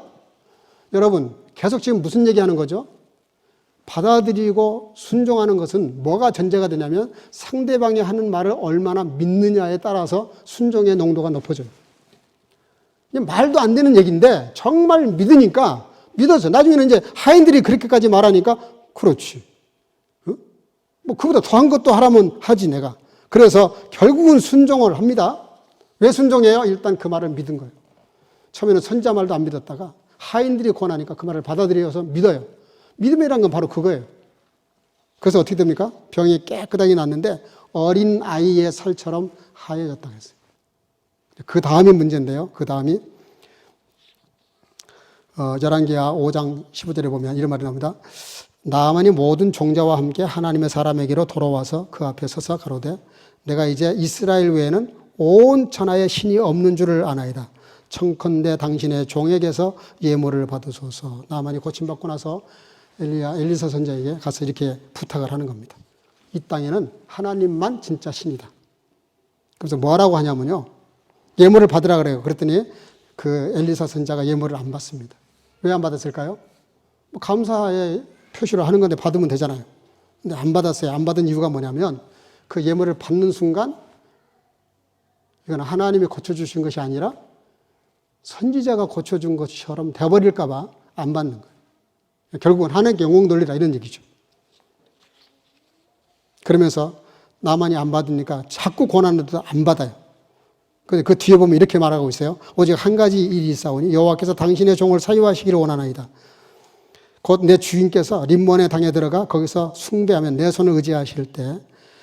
여러분 계속 지금 무슨 얘기하는 거죠? 받아들이고 순종하는 것은 뭐가 전제가 되냐면 상대방이 하는 말을 얼마나 믿느냐에 따라서 순종의 농도가 높아져요. 말도 안 되는 얘기인데 정말 믿으니까 믿어서 나중에는 이제 하인들이 그렇게까지 말하니까 그렇지. 뭐 그보다 더한 것도 하라면 하지 내가. 그래서 결국은 순종을 합니다. 왜 순종해요? 일단 그 말을 믿은 거예요. 처음에는 선지자 말도 안 믿었다가 하인들이 권하니까 그 말을 받아들여서 믿어요. 믿음이란 건 바로 그거예요. 그래서 어떻게 됩니까? 병이 깨끗하게 났는데 어린 아이의 살처럼 하얘졌다고 했어요. 그 다음이 문제인데요. 그 다음이 열왕기하 5장 15절에 보면 이런 말이 나옵니다. 나아만이 모든 종자와 함께 하나님의 사람에게로 돌아와서 그 앞에 서서 가로되 내가 이제 이스라엘 외에는 온 천하에 신이 없는 줄을 아나이다. 청컨대 당신의 종에게서 예물을 받으소서. 나아만이 고침받고 나서 엘리사 선지자에게 가서 이렇게 부탁을 하는 겁니다. 이 땅에는 하나님만 진짜 신이다. 그래서 뭐라고 하냐면요. 예물을 받으라 그래요. 그랬더니 그 엘리사 선지자가 예물을 안 받습니다. 왜 안 받았을까요? 뭐 감사의 표시를 하는 건데 받으면 되잖아요. 근데 안 받았어요. 안 받은 이유가 뭐냐면 그 예물을 받는 순간 이건 하나님이 고쳐주신 것이 아니라 선지자가 고쳐준 것처럼 돼버릴까 봐 안 받는 거예요. 결국은 하나님께 영광 돌리라 이런 얘기죠. 그러면서 나만이 안 받으니까 자꾸 고난해도 안 받아요. 그런데 그 뒤에 보면 이렇게 말하고 있어요. 오직 한 가지 일이 있사오니 여호와께서 당신의 종을 사유하시기를 원하나이다. 곧 내 주인께서 림몬의 당에 들어가 거기서 숭배하며 내 손을 의지하실 때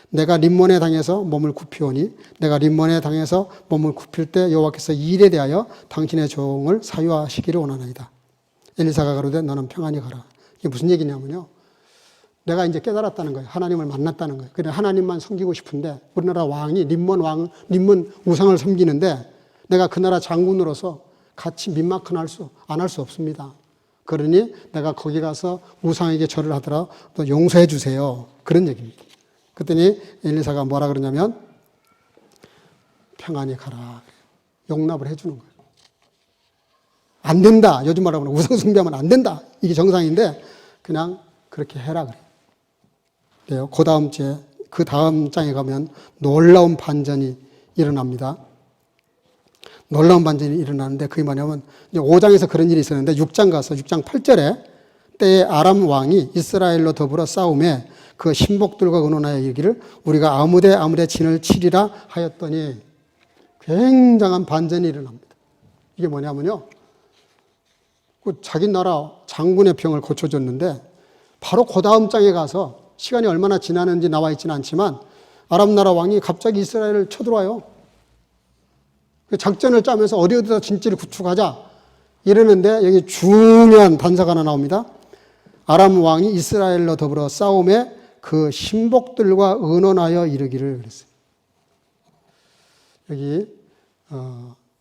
내가 림몬의 당에서 몸을 굽히오니 내가 림몬의 당에서 몸을 굽힐 때 여호와께서 이 일에 대하여 당신의 종을 사유하시기를 원하나이다. 엘리사가 가로되 너는 평안히 가라. 이게 무슨 얘기냐면요. 내가 이제 깨달았다는 거예요. 하나님을 만났다는 거예요. 그래 하나님만 섬기고 싶은데 우리나라 왕이 림몬 우상을 섬기는데 내가 그 나라 장군으로서 같이 민망한 안 할 수 없습니다. 그러니 내가 거기 가서 우상에게 절을 하더라 또 용서해 주세요. 그런 얘기입니다. 그랬더니 엘리사가 뭐라 그러냐면 평안히 가라. 용납을 해 주는 거예요. 안 된다. 요즘 말하면 우상 숭배하면 안 된다. 이게 정상인데 그냥 그렇게 해라 그래요. 그 다음 장에 가면 놀라운 반전이 일어납니다. 놀라운 반전이 일어나는데 그게 뭐냐면 5장에서 그런 일이 있었는데 6장 가서 6장 8절에 때의 아람 왕이 이스라엘로 더불어 싸움에 그 신복들과 의논하여 이르기를 우리가 아무데 진을 치리라 하였더니 굉장한 반전이 일어납니다. 이게 뭐냐면요, 그 자기 나라 장군의 병을 고쳐줬는데 바로 그 다음 장에 가서 시간이 얼마나 지나는지 나와 있지는 않지만 아람 나라 왕이 갑자기 이스라엘을 쳐들어와요. 작전을 짜면서 어디다 진지를 구축하자 이러는데 여기 중요한 단서가 하나 나옵니다. 아람 왕이 이스라엘로 더불어 싸움에 그 신복들과 의논하여 이르기를 그랬어요. 여기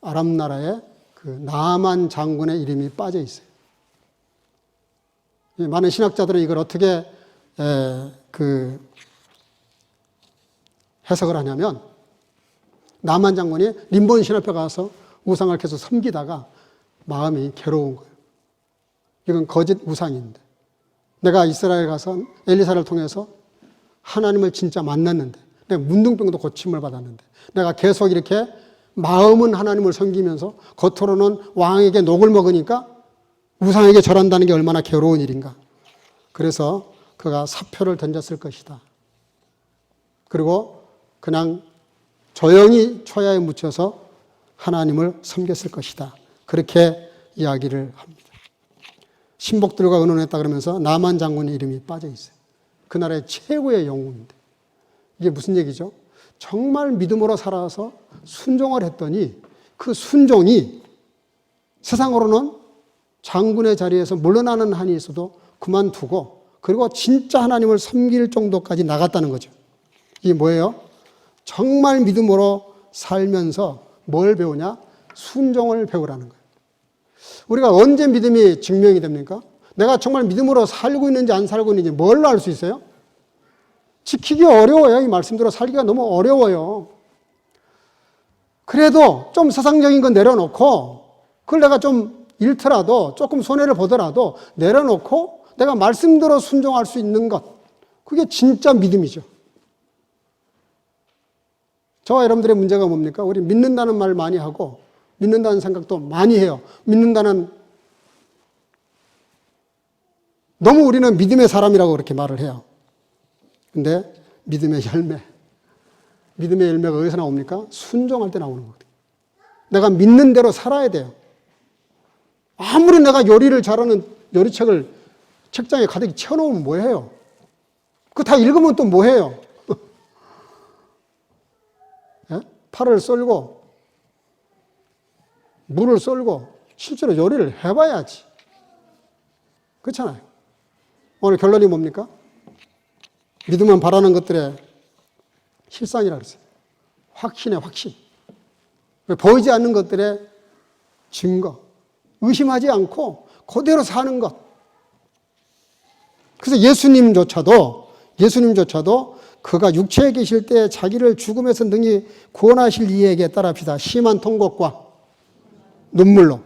아람 나라에 그 나아만 장군의 이름이 빠져 있어요. 많은 신학자들은 이걸 어떻게 해석을 하냐면, 나만 장군이 림본 신 앞에 가서 우상을 계속 섬기다가 마음이 괴로운 거예요. 이건 거짓 우상인데 내가 이스라엘 가서 엘리사를 통해서 하나님을 진짜 만났는데, 내가 문둥병도 고침을 받았는데, 내가 계속 이렇게 마음은 하나님을 섬기면서 겉으로는 왕에게 녹을 먹으니까 우상에게 절한다는 게 얼마나 괴로운 일인가. 그래서 그가 사표를 던졌을 것이다. 그리고 그냥 조용히 초야에 묻혀서 하나님을 섬겼을 것이다. 그렇게 이야기를 합니다. 신복들과 의논했다 그러면서 나만 장군의 이름이 빠져 있어요. 그 나라의 최고의 영웅인데, 이게 무슨 얘기죠? 정말 믿음으로 살아서 순종을 했더니 그 순종이 세상으로는 장군의 자리에서 물러나는 한이 있어도 그만두고, 그리고 진짜 하나님을 섬길 정도까지 나갔다는 거죠. 이게 뭐예요? 정말 믿음으로 살면서 뭘 배우냐? 순종을 배우라는 거예요. 우리가 언제 믿음이 증명이 됩니까? 내가 정말 믿음으로 살고 있는지 안 살고 있는지 뭘로 알 수 있어요? 지키기 어려워요. 이 말씀대로 살기가 너무 어려워요. 그래도 좀 세상적인 건 내려놓고, 그걸 내가 좀 잃더라도, 조금 손해를 보더라도 내려놓고 내가 말씀대로 순종할 수 있는 것, 그게 진짜 믿음이죠. 저와 여러분들의 문제가 뭡니까? 우리 믿는다는 말 많이 하고 믿는다는 생각도 많이 해요. 믿는다는, 너무 우리는 믿음의 사람이라고 그렇게 말을 해요. 근데 믿음의 열매가 어디서 나옵니까? 순종할 때 나오는 거거든요. 내가 믿는 대로 살아야 돼요. 아무리 내가 요리를 잘하는 요리책을 책장에 가득 채워놓으면 뭐해요? 그거 다 읽으면 또 뭐해요? 예? 팔을 썰고 물을 썰고 실제로 요리를 해봐야지. 그렇잖아요. 오늘 결론이 뭡니까? 믿으면 바라는 것들의 실상이라 그랬어요. 확신의 확신. 보이지 않는 것들의 증거. 의심하지 않고 그대로 사는 것. 그래서 예수님조차도 그가 육체에 계실 때 자기를 죽음에서 능히 구원하실 이에게 따라합시다. 심한 통곡과 눈물로.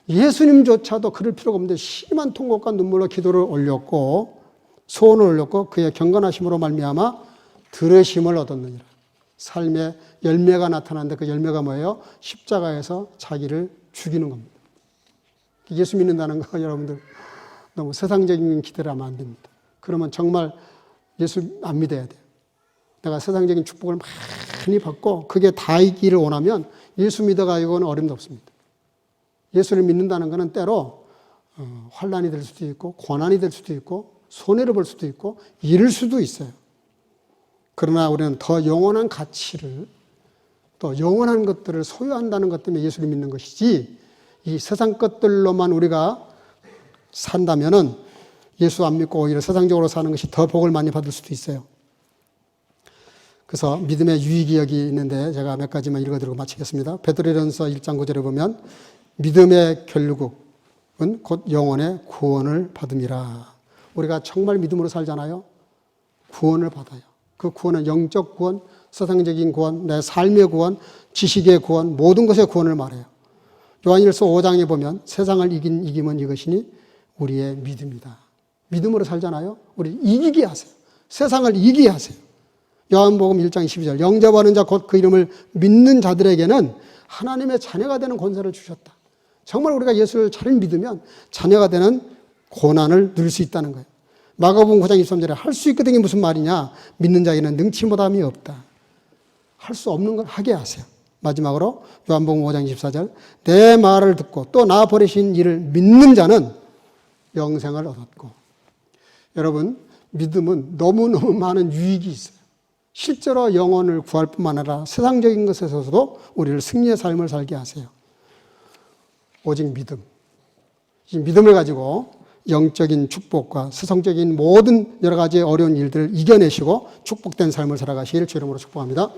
예수님조차도 그럴 필요가 없는데 심한 통곡과 눈물로 기도를 올렸고 소원을 올렸고 그의 경건하심으로 말미암아 들으심을 얻었느니라. 삶의 열매가 나타나는데 그 열매가 뭐예요? 십자가에서 자기를 죽이는 겁니다. 예수 믿는다는 거 여러분들 너무 세상적인 기대를 하면 안 됩니다. 그러면 정말 예수 안 믿어야 돼요. 내가 세상적인 축복을 많이 받고 그게 다이기를 원하면 예수 믿어가지고는 어림도 없습니다. 예수를 믿는다는 것은 때로 환난이 될 수도 있고 고난이 될 수도 있고 손해를 볼 수도 있고 잃을 수도 있어요. 그러나 우리는 더 영원한 가치를, 또 영원한 것들을 소유한다는 것 때문에 예수를 믿는 것이지, 이 세상 것들로만 우리가 산다면은 예수 안 믿고 오히려 세상적으로 사는 것이 더 복을 많이 받을 수도 있어요. 그래서 믿음의 유익이 여기 있는데 제가 몇 가지만 읽어드리고 마치겠습니다. 베드로전서 1장 9절에 보면 믿음의 결국은 곧 영혼의 구원을 받음이라. 우리가 정말 믿음으로 살잖아요. 구원을 받아요. 그 구원은 영적 구원, 세상적인 구원, 내 삶의 구원, 지식의 구원, 모든 것의 구원을 말해요. 요한일서 5장에 보면 세상을 이긴 이김은 이것이니 우리의 믿음이다. 믿음으로 살잖아요. 우리 이기게 하세요. 세상을 이기게 하세요. 요한복음 1장 12절 영접하는 자 곧 그 이름을 믿는 자들에게는 하나님의 자녀가 되는 권세를 주셨다. 정말 우리가 예수를 잘 믿으면 자녀가 되는 고난을 누릴 수 있다는 거예요. 마가복음 9장 23절에 할 수 있거든이 무슨 말이냐? 믿는 자에게는 능치 못함이 없다. 할 수 없는 걸 하게 하세요. 마지막으로 요한복음 5장 24절 내 말을 듣고 또 나 보내신 이를 믿는 자는 영생을 얻었고. 여러분, 믿음은 너무너무 많은 유익이 있어요. 실제로 영혼을 구할 뿐만 아니라 세상적인 것에서도 우리를 승리의 삶을 살게 하세요. 오직 믿음. 이 믿음을 가지고 영적인 축복과 세상적인 모든 여러 가지 어려운 일들을 이겨내시고 축복된 삶을 살아가시길 주 이름으로 축복합니다.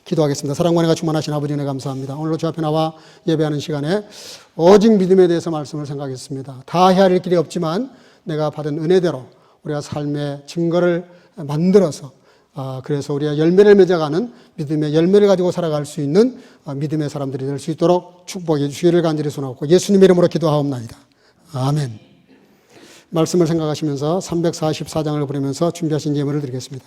기도하겠습니다. 사랑과 은혜가 충만하신 아버지 은혜 감사합니다. 오늘도 주 앞에 나와 예배하는 시간에 오직 믿음에 대해서 말씀을 생각했습니다. 다 헤아릴 길이 없지만 내가 받은 은혜대로 우리가 삶의 증거를 만들어서 그래서 우리가 열매를 맺어가는 믿음의 열매를 가지고 살아갈 수 있는 믿음의 사람들이 될 수 있도록 축복해 주시기를 간절히 소원하고 예수님의 이름으로 기도하옵나이다. 아멘. 말씀을 생각하시면서 344장을 부르면서 준비하신 예물을 드리겠습니다.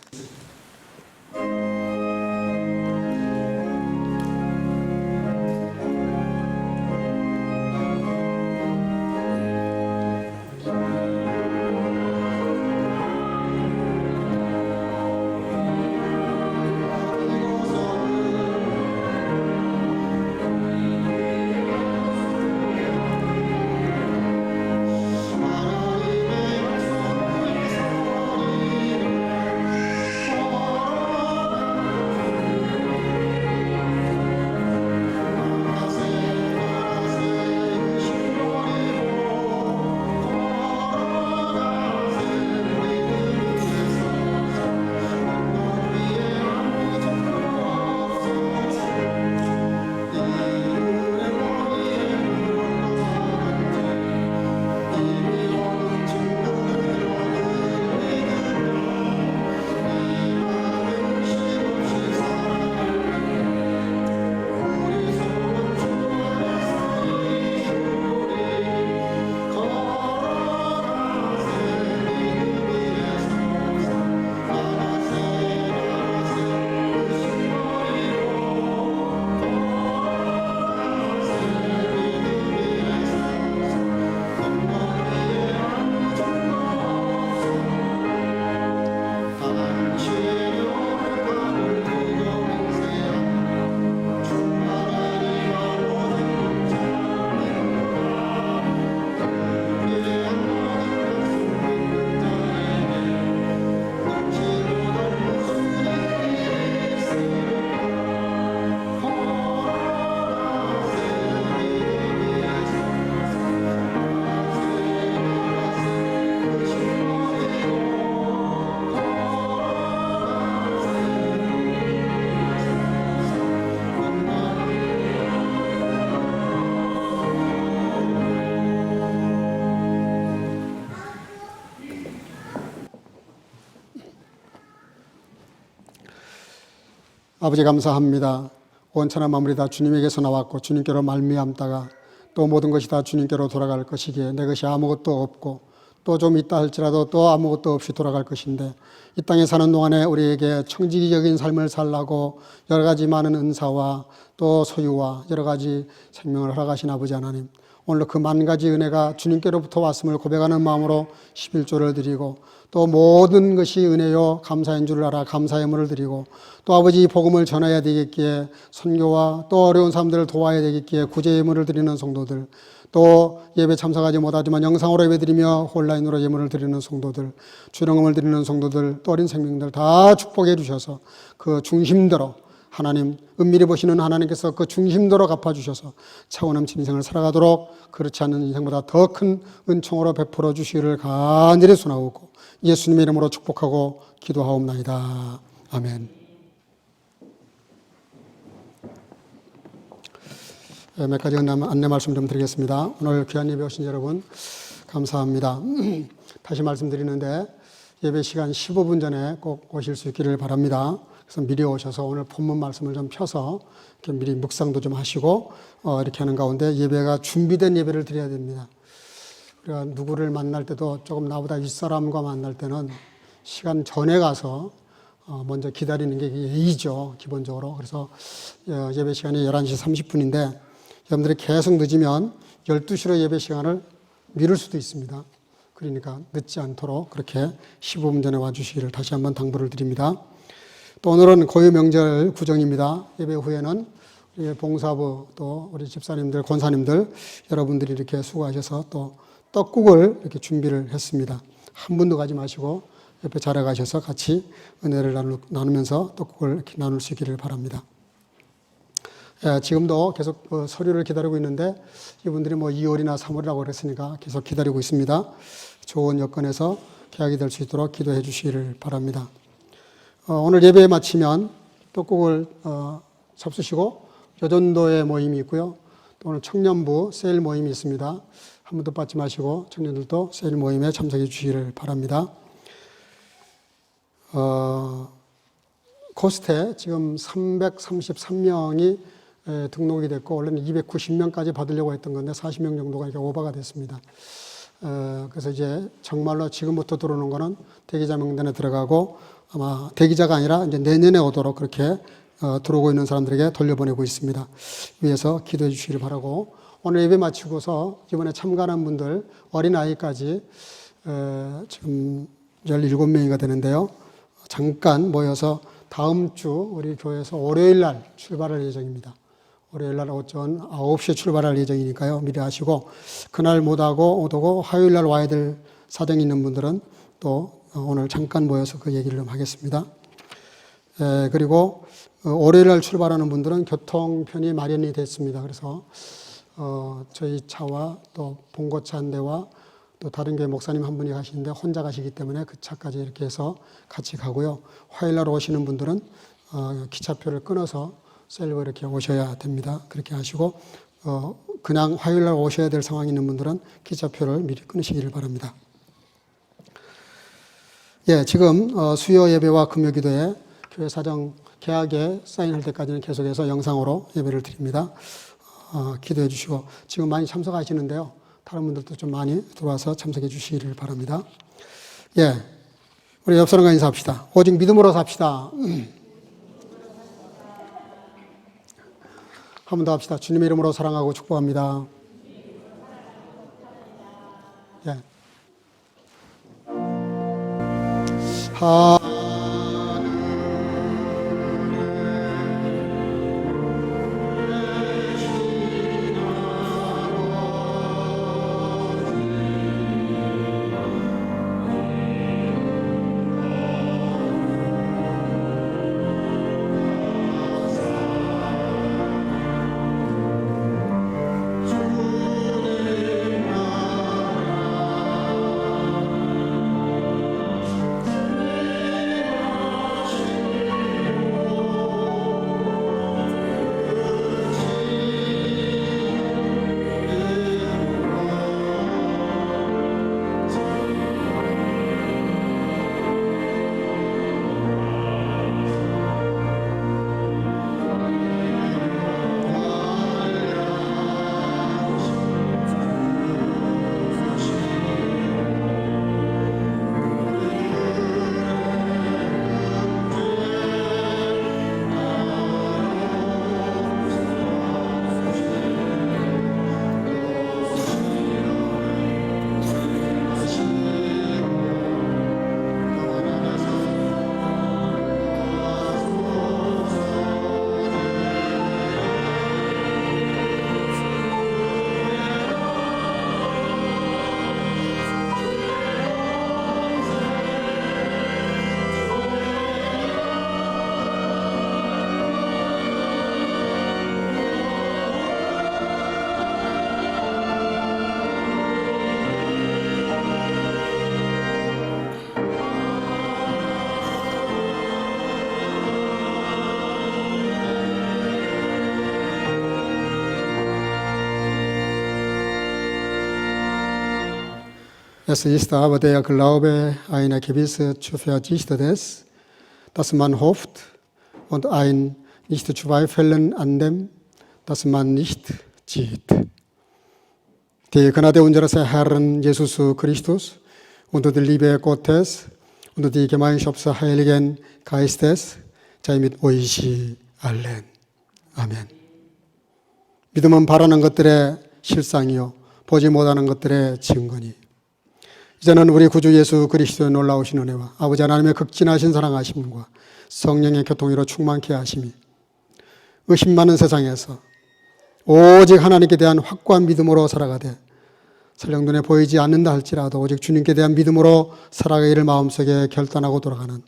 아버지 감사합니다. 온천한 마무리 다 주님에게서 나왔고 주님께로 말미암다가 또 모든 것이 다 주님께로 돌아갈 것이기에 내 것이 아무것도 없고 또 좀 있다 할지라도 또 아무것도 없이 돌아갈 것인데 이 땅에 사는 동안에 우리에게 청지기적인 삶을 살라고 여러 가지 많은 은사와 또 소유와 여러 가지 생명을 허락하신 아버지 하나님, 오늘 그 만 가지 은혜가 주님께로부터 왔음을 고백하는 마음으로 11조를 드리고 또 모든 것이 은혜요 감사인 줄 알아 감사의 예물을 드리고 또 아버지 복음을 전해야 되겠기에 선교와 또 어려운 사람들을 도와야 되겠기에 구제 예물을 드리는 성도들, 또 예배 참석하지 못하지만 영상으로 예배드리며 온라인으로 예물을 드리는 성도들, 주령금을 드리는 성도들, 또 어린 생명들 다 축복해 주셔서 그 중심대로 하나님, 은밀히 보시는 하나님께서 그 중심대로 갚아주셔서 차고 넘친 인생을 살아가도록 그렇지 않은 인생보다 더 큰 은총으로 베풀어 주시기를 간절히 소원하고 예수님의 이름으로 축복하고 기도하옵나이다. 아멘. 몇 가지 안내 말씀 좀 드리겠습니다. 오늘 귀한 예배 오신 여러분 감사합니다. 다시 말씀드리는데 예배 시간 15분 전에 꼭 오실 수 있기를 바랍니다. 그래서 미리 오셔서 오늘 본문 말씀을 좀 펴서 이렇게 미리 묵상도 좀 하시고 이렇게 하는 가운데 예배가 준비된 예배를 드려야 됩니다. 우리가 누구를 만날 때도 조금 나보다 윗사람과 만날 때는 시간 전에 가서 먼저 기다리는 게 예의죠, 기본적으로. 그래서 예배 시간이 11시 30분인데 여러분들이 계속 늦으면 12시로 예배 시간을 미룰 수도 있습니다. 그러니까 늦지 않도록 그렇게 15분 전에 와주시기를 다시 한번 당부를 드립니다. 또 오늘은 고유 명절 구정입니다. 예배 후에는 우리 봉사부 또 우리 집사님들, 권사님들 여러분들이 이렇게 수고하셔서 또 떡국을 이렇게 준비를 했습니다. 한 분도 가지 마시고 옆에 자리에 가셔서 같이 은혜를 나누면서 떡국을 이렇게 나눌 수 있기를 바랍니다. 지금도 계속 서류를 기다리고 있는데 이분들이 2월이나 3월이라고 그랬으니까 계속 기다리고 있습니다. 좋은 여건에서 계약이 될 수 있도록 기도해 주시기를 바랍니다. 오늘 예배 마치면 떡국을 잡수시고 여전도의 모임이 있고요. 또 오늘 청년부 세일 모임이 있습니다. 한 분도 빠지 마시고 청년들도 세일 모임에 참석해 주시기를 바랍니다. 코스트에 지금 333명이 등록이 됐고 원래는 290명까지 받으려고 했던 건데 40명 정도가 이렇게 오버가 됐습니다. 그래서 이제 정말로 지금부터 들어오는 거는 대기자 명단에 들어가고 아마 대기자가 아니라 이제 내년에 오도록 그렇게 들어오고 있는 사람들에게 돌려보내고 있습니다. 위해서 기도해 주시기를 바라고 오늘 예배 마치고서 이번에 참가하는 분들 어린아이까지 지금 17명이가 되는데요. 잠깐 모여서 다음 주 우리 교회에서 월요일 날 출발할 예정입니다. 월요일 날 오전 9시에 출발할 예정이니까요. 미리 아시고 그날 못오고 화요일 날 와야 될 사정이 있는 분들은 또 오늘 잠깐 모여서 그 얘기를 좀 하겠습니다. 그리고 월요일 날 출발하는 분들은 교통편이 마련이 됐습니다. 그래서 저희 차와 또 봉고차 한 대와 또 다른 교회 목사님 한 분이 가시는데 혼자 가시기 때문에 그 차까지 이렇게 해서 같이 가고요. 화요일 날 오시는 분들은 기차표를 끊어서 셀로 이렇게 오셔야 됩니다. 그렇게 하시고 그냥 화요일 날 오셔야 될 상황이 있는 분들은 기차표를 미리 끊으시기를 바랍니다. 지금 수요 예배와 금요 기도에 교회 사정 계약에 사인할 때까지는 계속해서 영상으로 예배를 드립니다. 기도해 주시고 지금 많이 참석하시는데요. 다른 분들도 좀 많이 들어와서 참석해 주시기를 바랍니다. 우리 옆 사람과 인사합시다. 오직 믿음으로 삽시다. 한 번 더 합시다. 주님의 이름으로 사랑하고 축복합니다. Es ist aber der Glaube einer gewissen Zuversicht des, dass man hofft und ein Nicht-Zweifeln an dem, dass man nicht sieht. Die Gnade unseres Herrn Jesus Christus und die Liebe Gottes und die Gemeinschaft des Heiligen Geistes sei mit euch allen. 아멘. 믿음은 바라는 것들의 실상이요 보지 못하는 것들의 증거니 이제는 우리 구주 예수 그리스도의 놀라우신 은혜와 아버지 하나님의 극진하신 사랑하심과 성령의 교통으로 충만케 하심이 의심 많은 세상에서 오직 하나님께 대한 확고한 믿음으로 살아가되 설령 눈에 보이지 않는다 할지라도 오직 주님께 대한 믿음으로 살아가기를 마음속에 결단하고 돌아가는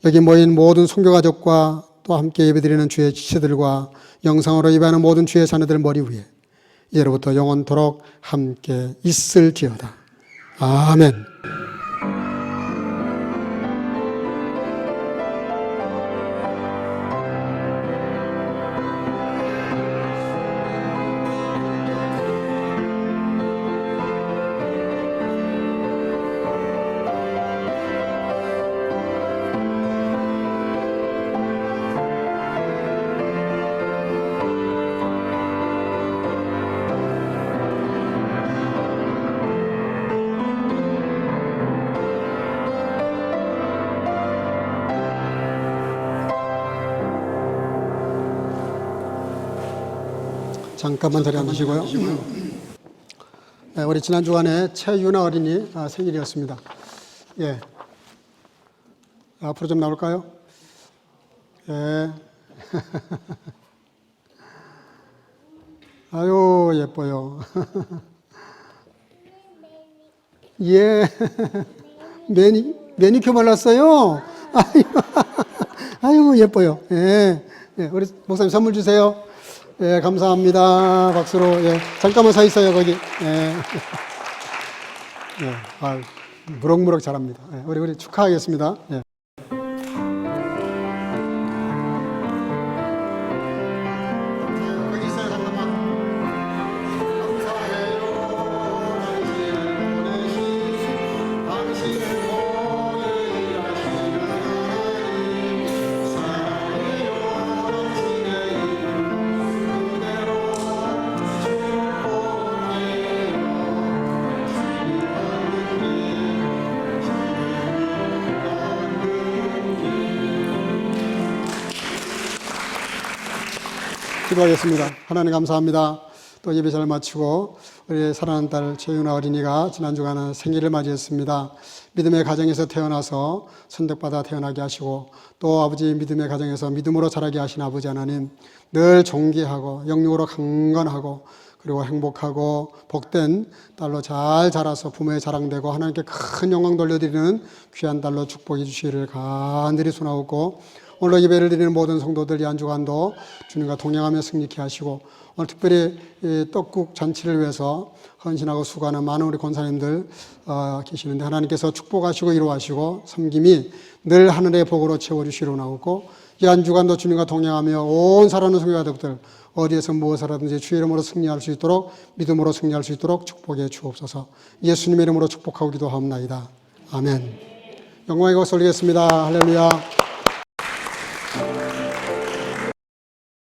여기 모인 모든 선교가족과 또 함께 예배드리는 주의 지체들과 영상으로 예배하는 모든 주의 자녀들 머리 위에 예로부터 영원토록 함께 있을지어다. 아멘. 잠깐만 자리 앉으시고요. 네, 우리 지난 주간에 최유나 어린이 생일이었습니다. 예, 앞으로 좀 나올까요? 예. 아유 예뻐요. 예. 매니큐어 발랐어요. 아유 예뻐요. 예. 예, 우리 목사님 선물 주세요. 예, 감사합니다. 박수로. 예, 잠깐만 서 있어요, 거기. 예. 예, 무럭무럭 잘합니다. 예, 우리 축하하겠습니다. 예. 기도하겠습니다. 하나님 감사합니다. 또 예배 잘 마치고 우리 사랑하는 딸 최윤아 어린이가 지난 주간에 생일을 맞이했습니다. 믿음의 가정에서 태어나서 선택받아 태어나게 하시고 또 아버지 믿음의 가정에서 믿음으로 자라게 하신 아버지 하나님 늘 존귀하고 영육으로 강건하고 그리고 행복하고 복된 딸로 잘 자라서 부모의 자랑되고 하나님께 큰 영광 돌려드리는 귀한 딸로 축복해 주시기를 간절히 소원하고 오늘 예배를 드리는 모든 성도들 이 한 주간도 주님과 동행하며 승리케 하시고 오늘 특별히 떡국 잔치를 위해서 헌신하고 수고하는 많은 우리 권사님들 계시는데 하나님께서 축복하시고 이루하시고 섬김이 늘 하늘의 복으로 채워주시기로 나오고 이 한 주간도 주님과 동행하며 온 살아있는 성도들 어디에서 무엇을 하든지 주의 이름으로 승리할 수 있도록 믿음으로 승리할 수 있도록 축복해 주옵소서. 예수님의 이름으로 축복하고 기도하옵나이다. 아멘. 영광의 것을 올리겠습니다. 할렐루야.